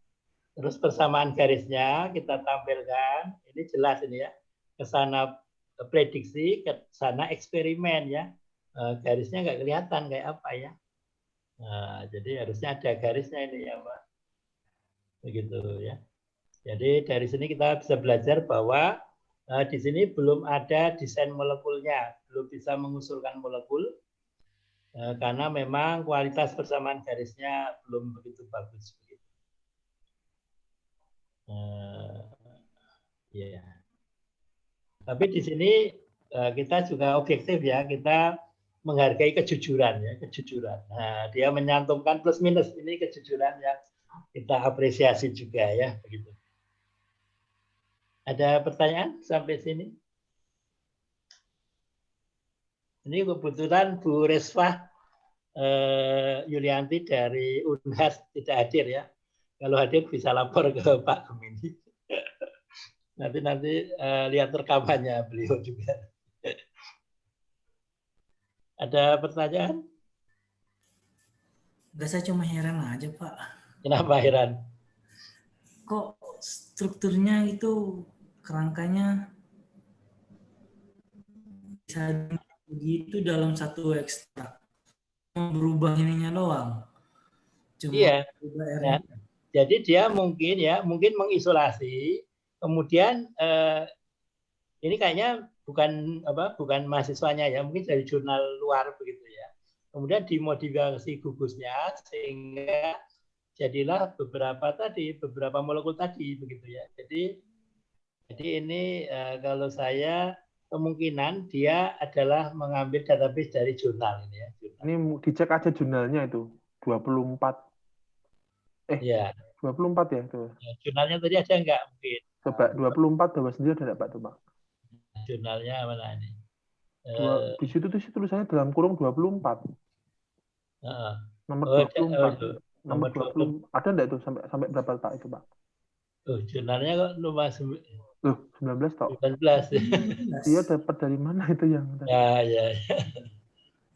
Terus persamaan garisnya kita tampilkan. Ini jelas ini ya. Ke sana prediksi, ke sana eksperimen ya. Garisnya nggak kelihatan kayak apa ya. Nah, jadi harusnya ada garisnya ini ya, Pak. Begitu ya. Jadi dari sini kita bisa belajar bahwa Di sini belum ada desain molekulnya, belum bisa mengusulkan molekul karena memang kualitas persamaan garisnya belum begitu bagus. Ya. Tapi di sini kita juga objektif ya, kita menghargai kejujuran ya, kejujuran. Nah, dia menyantumkan plus minus ini kejujuran yang kita apresiasi juga ya, begitu. Ada pertanyaan sampai sini? Ini kebetulan Bu Resfah Yulianti dari Unhas tidak hadir ya. Kalau hadir bisa lapor ke Pak Gemini. Nanti lihat rekamannya beliau juga. Ada pertanyaan? Enggak, saya cuma heran aja, Pak. Kenapa heran? Kok strukturnya itu kerangkanya bisa begitu dalam satu ekstrak? Berubah ininya doang. Cuma iya. Ya. Jadi dia mungkin mengisolasi. Kemudian ini kayaknya bukan mahasiswanya ya, mungkin dari jurnal luar begitu ya. Kemudian dimodifikasi gugusnya sehingga jadilah beberapa molekul tadi begitu ya. Jadi ini kalau saya kemungkinan dia adalah mengambil database dari jurnal ini ya. Jurnal. Ini dicek aja jurnalnya itu 24. Ya. 24 ya itu. Ya, jurnalnya tadi ada enggak mungkin? Coba 24 Bapak sendiri ada enggak Pak tuh Pak? Jurnalnya mana ini? Di situ tuh tulisannya dalam kurung 24. Nomor 24. Nomor 20. Ada enggak itu sampai berapa Pak itu Pak? Jurnalnya kok nomor 19 toh. 19. Dia dapat dari mana itu yang? Ya.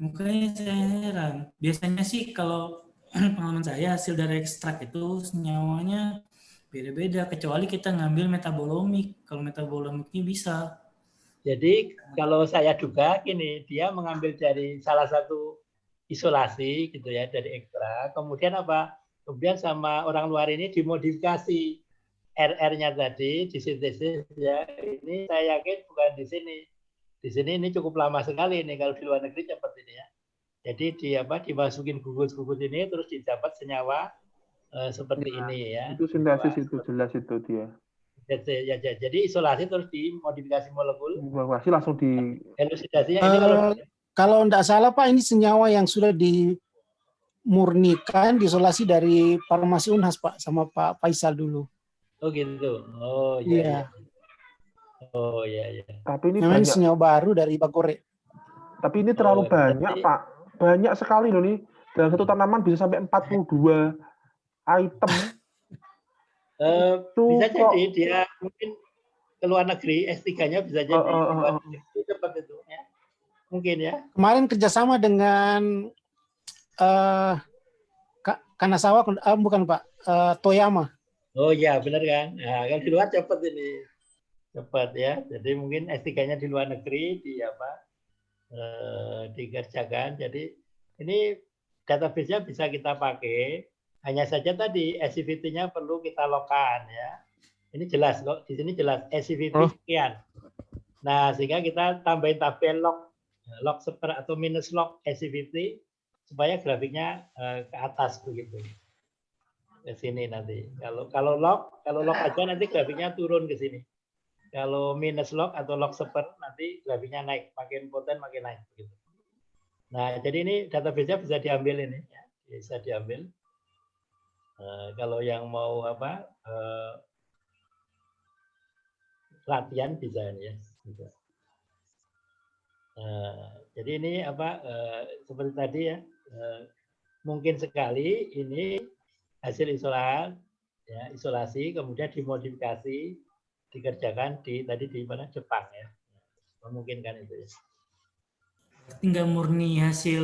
Makanya saya heran. Biasanya sih kalau pengalaman saya hasil dari ekstrak itu senyawanya beda-beda kecuali kita ngambil metabolomik. Kalau metabolomiknya bisa. Jadi kalau saya duga gini, dia mengambil dari salah satu isolasi gitu ya, dari ekstrak. Kemudian Kemudian sama orang luar ini dimodifikasi RR-nya tadi, disintesis ya. Ini saya yakin bukan di sini. Di sini ini cukup lama sekali nih, kalau di luar negeri cepat ini ya. Jadi dimasukin gugus-gugus ini terus didapat senyawa seperti ini ya. Itu sintesis itu jelas itu dia. Ya, jadi isolasi terus dimodifikasi molekul. Modifikasi langsung di elusidasinya ini kalau tidak salah Pak, ini senyawa yang sudah dimurnikan diisolasi dari Farmasi Unhas Pak sama Pak Faisal dulu. Oh gitu. Oh iya. Oh iya. Tapi ini banyak senyawa baru dari Bagore. Tapi ini terlalu banyak Pak. Banyak sekali loh nih. Dalam satu tanaman bisa sampai 42 item. Bisa jadi dia mungkin ke luar negeri, S3-nya bisa jadi cepat itu ya. Mungkin ya. Kemarin kerjasama dengan Kanazawa, bukan Pak, Toyama. Oh iya, benar kan. Nah, kalau di luar cepat ini. Cepat ya. Jadi mungkin S3-nya di luar negeri dikerjakan. Jadi ini database-nya bisa kita pakai. Hanya saja tadi SCVT-nya perlu kita lockkan ya. Ini jelas kok, di sini jelas SCVT sekian. Nah, sehingga kita tambahin tabel log seper atau minus log SCVT supaya grafiknya ke atas begitu. Ke sini nanti. Kalau log aja nanti grafiknya turun ke sini. Kalau minus log atau log seper nanti grafiknya naik, makin poten makin naik begitu. Nah, jadi ini database-nya bisa diambil ini ya. Bisa diambil. Kalau yang mau latihan bisa ya. Jadi ini seperti tadi ya, mungkin sekali ini hasil isolasi kemudian dimodifikasi dikerjakan di mana Jepang ya, memungkinkan itu ya. Tinggal murni hasil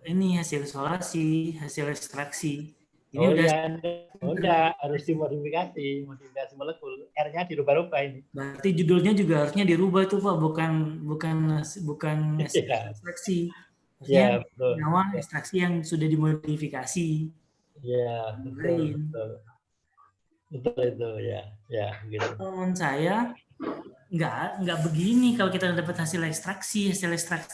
isolasi, hasil ekstraksi. Ini udah harus dimodifikasi molekul, R-nya dirubah-rubah ini. Berarti judulnya juga harusnya dirubah tuh Pak, bukan ekstraksi. Harusnya senyawa ekstraksi yang sudah dimodifikasi. Iya, betul. Betul itu ya gitu. Teman saya nggak begini kalau kita dapat hasil ekstraksi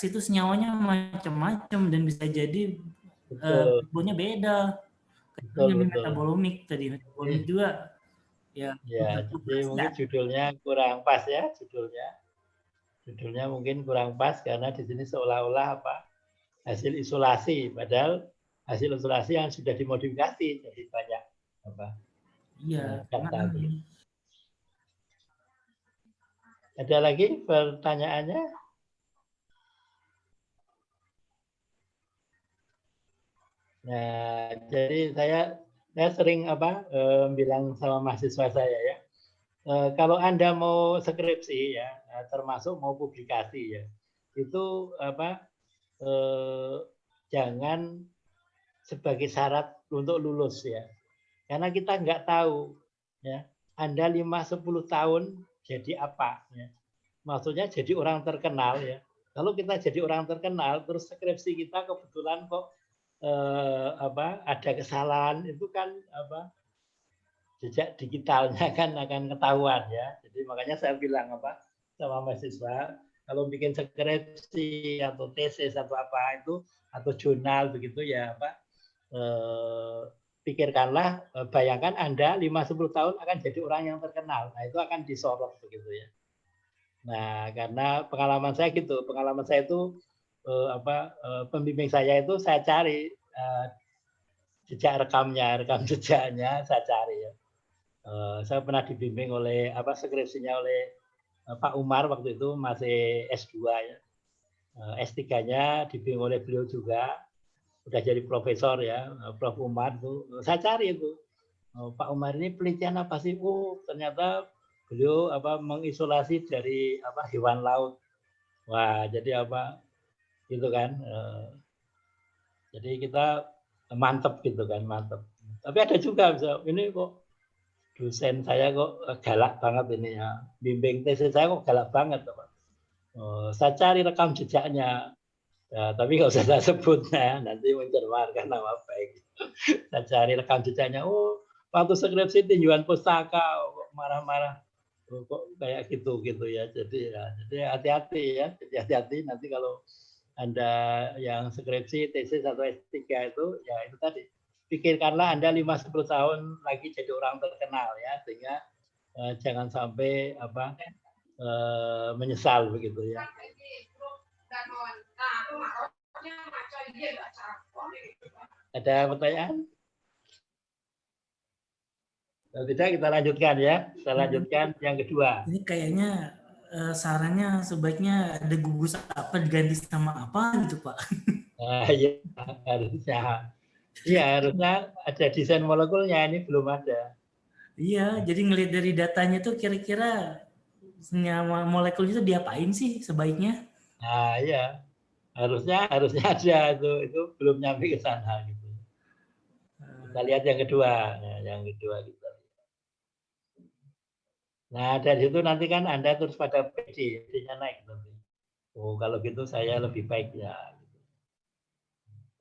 itu senyawanya macam-macam dan bisa jadi baunya beda. Yang metabolomik tadi metabolomik juga ya. Ya, jadi mungkin judulnya kurang pas ya judulnya mungkin kurang pas karena di sini seolah-olah hasil isolasi, padahal hasil isolasi yang sudah dimodifikasi jadi banyak Iya. kata. Ada lagi pertanyaannya? Nah, jadi saya sering bilang sama mahasiswa saya ya, kalau Anda mau skripsi ya, termasuk mau publikasi ya, itu jangan sebagai syarat untuk lulus ya. Karena kita nggak tahu ya, Anda 5-10 tahun jadi apa ya. Maksudnya jadi orang terkenal ya. Kalau kita jadi orang terkenal terus skripsi kita kebetulan kok ada kesalahan, itu kan jejak digitalnya kan akan ketahuan ya. Jadi makanya saya bilang sama mahasiswa, kalau bikin skripsi atau tesis atau apa itu atau jurnal begitu ya pikirkanlah, bayangkan Anda 5-10 tahun akan jadi orang yang terkenal. Nah, itu akan disorot begitu ya. Nah, karena pengalaman saya gitu, pengalaman saya itu pembimbing saya itu saya cari jejak rekam jejaknya saya cari ya. Saya pernah dibimbing oleh skripsinya oleh Pak Umar waktu itu masih S2 ya. S3-nya dibimbing oleh beliau juga, udah jadi profesor ya, Prof Umar tuh. Saya cari itu Pak Umar ini penelitian apa sih? Ternyata beliau mengisolasi dari hewan laut. Wah, jadi gitu kan. Jadi kita mantep gitu kan, mantep. Tapi ada juga ini kok dosen saya kok galak banget ini ya. Bimbing tesis saya kok galak banget. Saya cari rekam jejaknya. Ya, tapi nggak usah saya sebut ya, nanti mencemarkan nama baik. Saya cari rekam jejaknya. Waktu skripsi tinjauan pustaka kok marah-marah. Kok kayak gitu ya. Jadi hati-hati ya. Jadi hati-hati nanti kalau Anda yang skripsi, tesis atau S3 itu ya itu tadi. Pikirkanlah Anda 5-10 tahun lagi jadi orang terkenal ya, sehingga jangan sampai menyesal begitu ya. Ada pertanyaan? Kalau tidak kita lanjutkan ya. Kita lanjutkan yang kedua. Ini kayaknya sarannya sebaiknya ada gugus apa diganti sama apa gitu Pak? Ya harusnya. Iya harusnya ada desain molekulnya, ini belum ada. Iya, jadi ngelihat dari datanya tuh kira-kira senyawa molekul itu diapain sih sebaiknya? Nah iya, harusnya ada itu belum nyampe ke sana gitu. Kita lihat yang kedua, kita lihat. Nah dari situ nanti kan Anda terus pada PD-nya naik nanti. Kalau gitu saya lebih baik ya.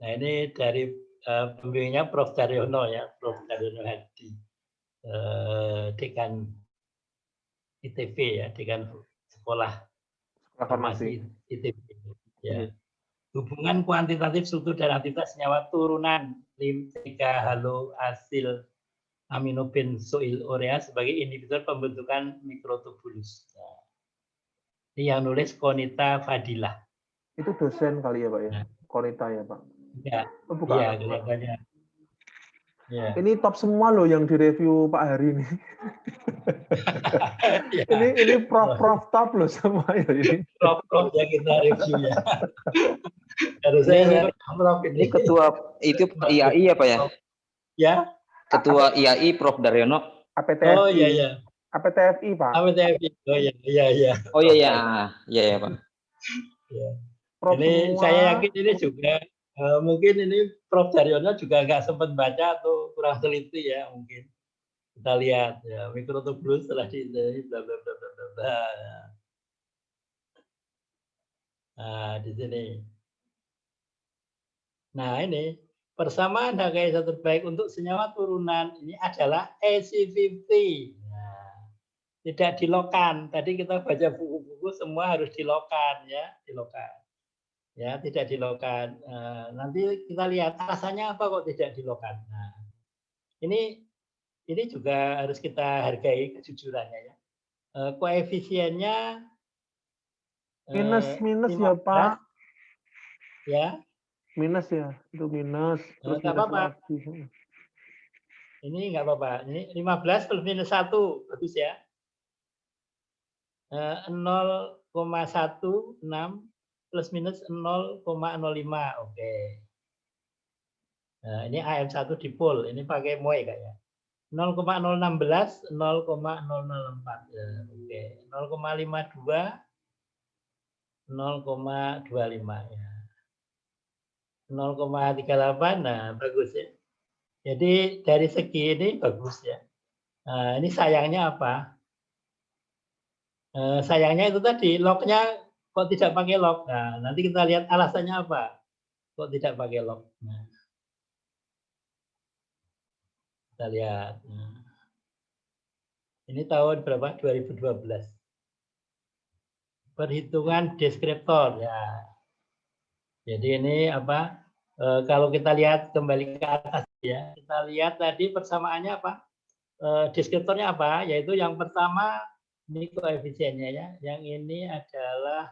Nah ini dari pembimbingnya Prof. Daryono ya, Prof. Daryono Hadi, dekan ITB ya, dekan sekolah farmasi ITB. Ya. Hubungan kuantitatif struktur dan aktivitas senyawa turunan limfika haloasil aminobenzoil urea sebagai inhibitor pembentukan mikrotubulus. Nah, ini yang nulis Konita Fadilah. Itu dosen kali ya Pak ya? Konita ya Pak? Ya, bukan. Iya, kelihatannya. Ya. Ini top semua loh yang direview Pak Hari ini. Ya. Ini prof top loh semua ya ini. Prof ya kita review ya. Harusnya ini ketua itu IAI ya Pak ya? Ya. Ketua IAI Prof. Daryono. APTFI. Oh iya iya. APTFI Pak. APTFI. Oh iya iya. Oh iya ya Pak. Ya. Ini semua... saya yakin ini juga mungkin ini Prof. Daryono juga nggak sempat baca atau kurang teliti ya mungkin. Kita lihat ya mikrotubulus setelah di bla bla bla bla bla. Nah di sini. Nah ini persamaan harga ISO terbaik untuk senyawa turunan ini adalah AC50. Nah, tidak dilokan. Tadi kita baca buku-buku semua harus dilokan ya, dilokan. Ya, tidak dilokan. Nanti kita lihat alasannya apa kok tidak dilokan. Nah, ini juga harus kita hargai kejujurannya ya. Koefisiennya minus ya 15, Pak. Ya. Minus ya, itu minus. Terus Nggak minus apa-apa. lagi. Ini nggak apa-apa. Ini 15 plus minus 1. Bagus ya. 0,16 plus minus 0,05. Oke. Nah, ini AM1 dipol. Ini pakai MOE kayaknya. 0,016, 0,004. Oke. 0,52, 0,25 ya. 0,38. Nah, bagus ya. Jadi dari segi ini bagus ya. Nah, ini sayangnya apa? Sayangnya itu tadi locknya kok tidak pakai lock. Nah, nanti kita lihat alasannya apa. Kok tidak pakai lock. Nah, kita lihat. Nah, ini tahun berapa? 2012. Perhitungan deskriptor ya. Jadi ini apa? Kalau kita lihat kembali ke atas ya, kita lihat tadi persamaannya apa? Deskriptornya apa? Yaitu yang pertama ini koefisiennya ya. Yang ini adalah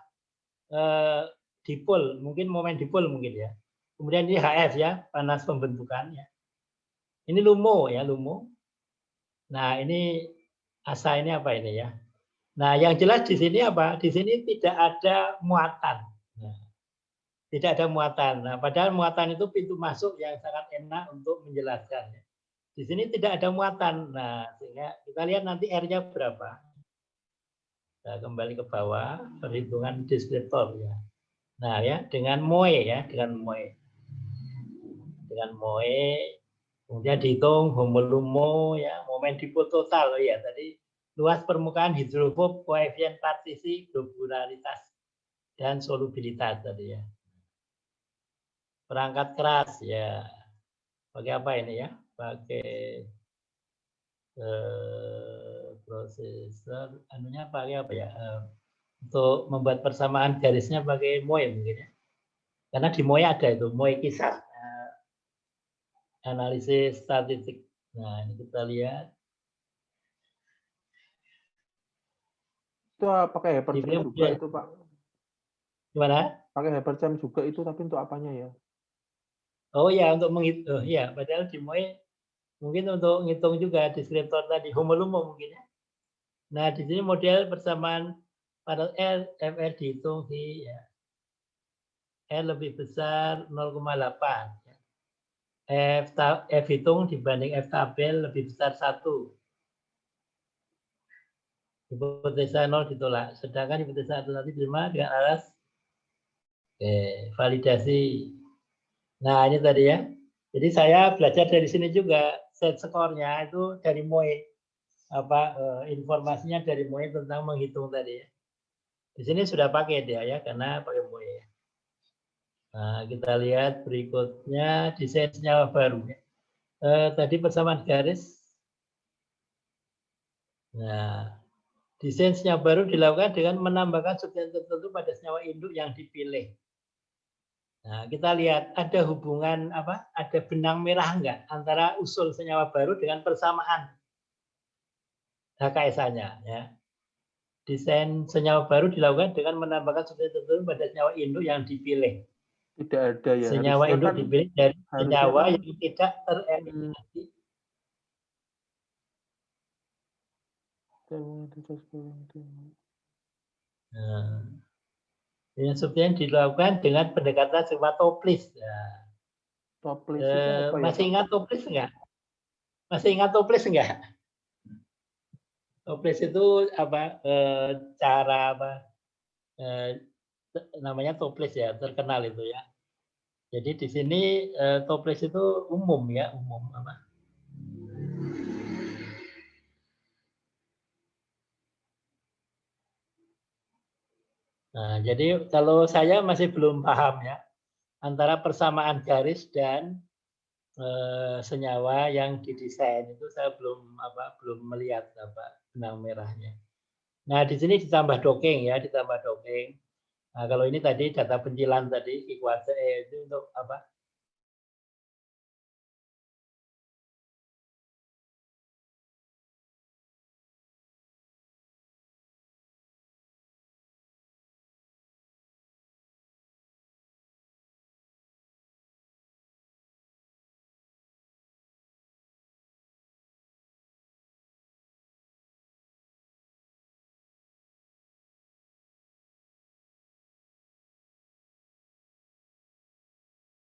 dipol, mungkin momen dipol mungkin ya. Kemudian ini HF ya, panas pembentukan ya. Ini LUMO ya, LUMO. Nah, ini asa ini apa ini ya? Nah, yang jelas di sini apa? Di sini tidak ada muatan. Nah, tidak ada muatan. Nah, padahal muatan itu pintu masuk yang sangat enak untuk menjelaskan. Di sini tidak ada muatan. Nah, sehingga kita lihat nanti R-nya berapa. Nah, kembali ke bawah, perhitungan deskriptor ya. Nah, ya, dengan MOE ya, dengan MOE. Dengan MOE, kemudian dihitung homolumo ya, momen dipol total. Oh ya, tadi luas permukaan hidrofob, koefisien partisi, globularitas, dan solubilitas tadi ya. Perangkat keras ya. Pakai apa ini ya? Pakai prosesor. Anunya pakai apa ya? Untuk membuat persamaan garisnya pakai MOE mungkin ya. Karena di MOE ada itu, MOE kisar. Analisis statistik. Nah, ini kita lihat. Itu pakai hyperjam juga itu, Pak. Gimana? Pakai hyperjam juga itu, tapi untuk apanya ya? Oh ya, untuk menghitung. Ya, padahal di MOE mungkin untuk menghitung juga deskriptor tadi, homolumo mungkin ya. Nah, di sini model persamaan pada R, FR dihitung di ya. R lebih besar 0,8. F hitung dibanding F tabel lebih besar 1. Hipotesa 0 ditolak. Sedangkan hipotesa 1 nanti diterima dengan alas validasi. Nah, ini tadi ya. Jadi saya belajar dari sini juga. Set skornya itu dari MOE. Informasinya dari MOE tentang menghitung tadi ya. Di sini sudah pakai dia ya, karena pakai MOE. Nah, kita lihat berikutnya desain senyawa baru. Tadi persamaan garis. Nah, desain senyawa baru dilakukan dengan menambahkan substansi tertentu pada senyawa induk yang dipilih. Nah, kita lihat ada hubungan apa? Ada benang merah enggak antara usul senyawa baru dengan persamaan HKSA-nya ya. Desain senyawa baru dilakukan dengan menambahkan substansi tertentu pada senyawa induk yang dipilih. Tidak ada ya. Senyawa induk kan, dipilih dari senyawa yang tidak tereliminasi. Nah, yang substansi dilakukan dengan pendekatan sifat toplis. Nah, toplis itu apa ya? Masih ingat toplis enggak? Masih ingat toplis enggak? Toplis itu apa? Cara apa? Namanya toplis ya, terkenal itu ya. Jadi di sini toplis itu umum ya, umum apa? Nah, jadi kalau saya masih belum paham ya antara persamaan garis dan senyawa yang didesain itu saya belum melihat benang merahnya. Nah, di sini ditambah docking ya, ditambah docking. Nah, kalau ini tadi data pencilan tadi itu untuk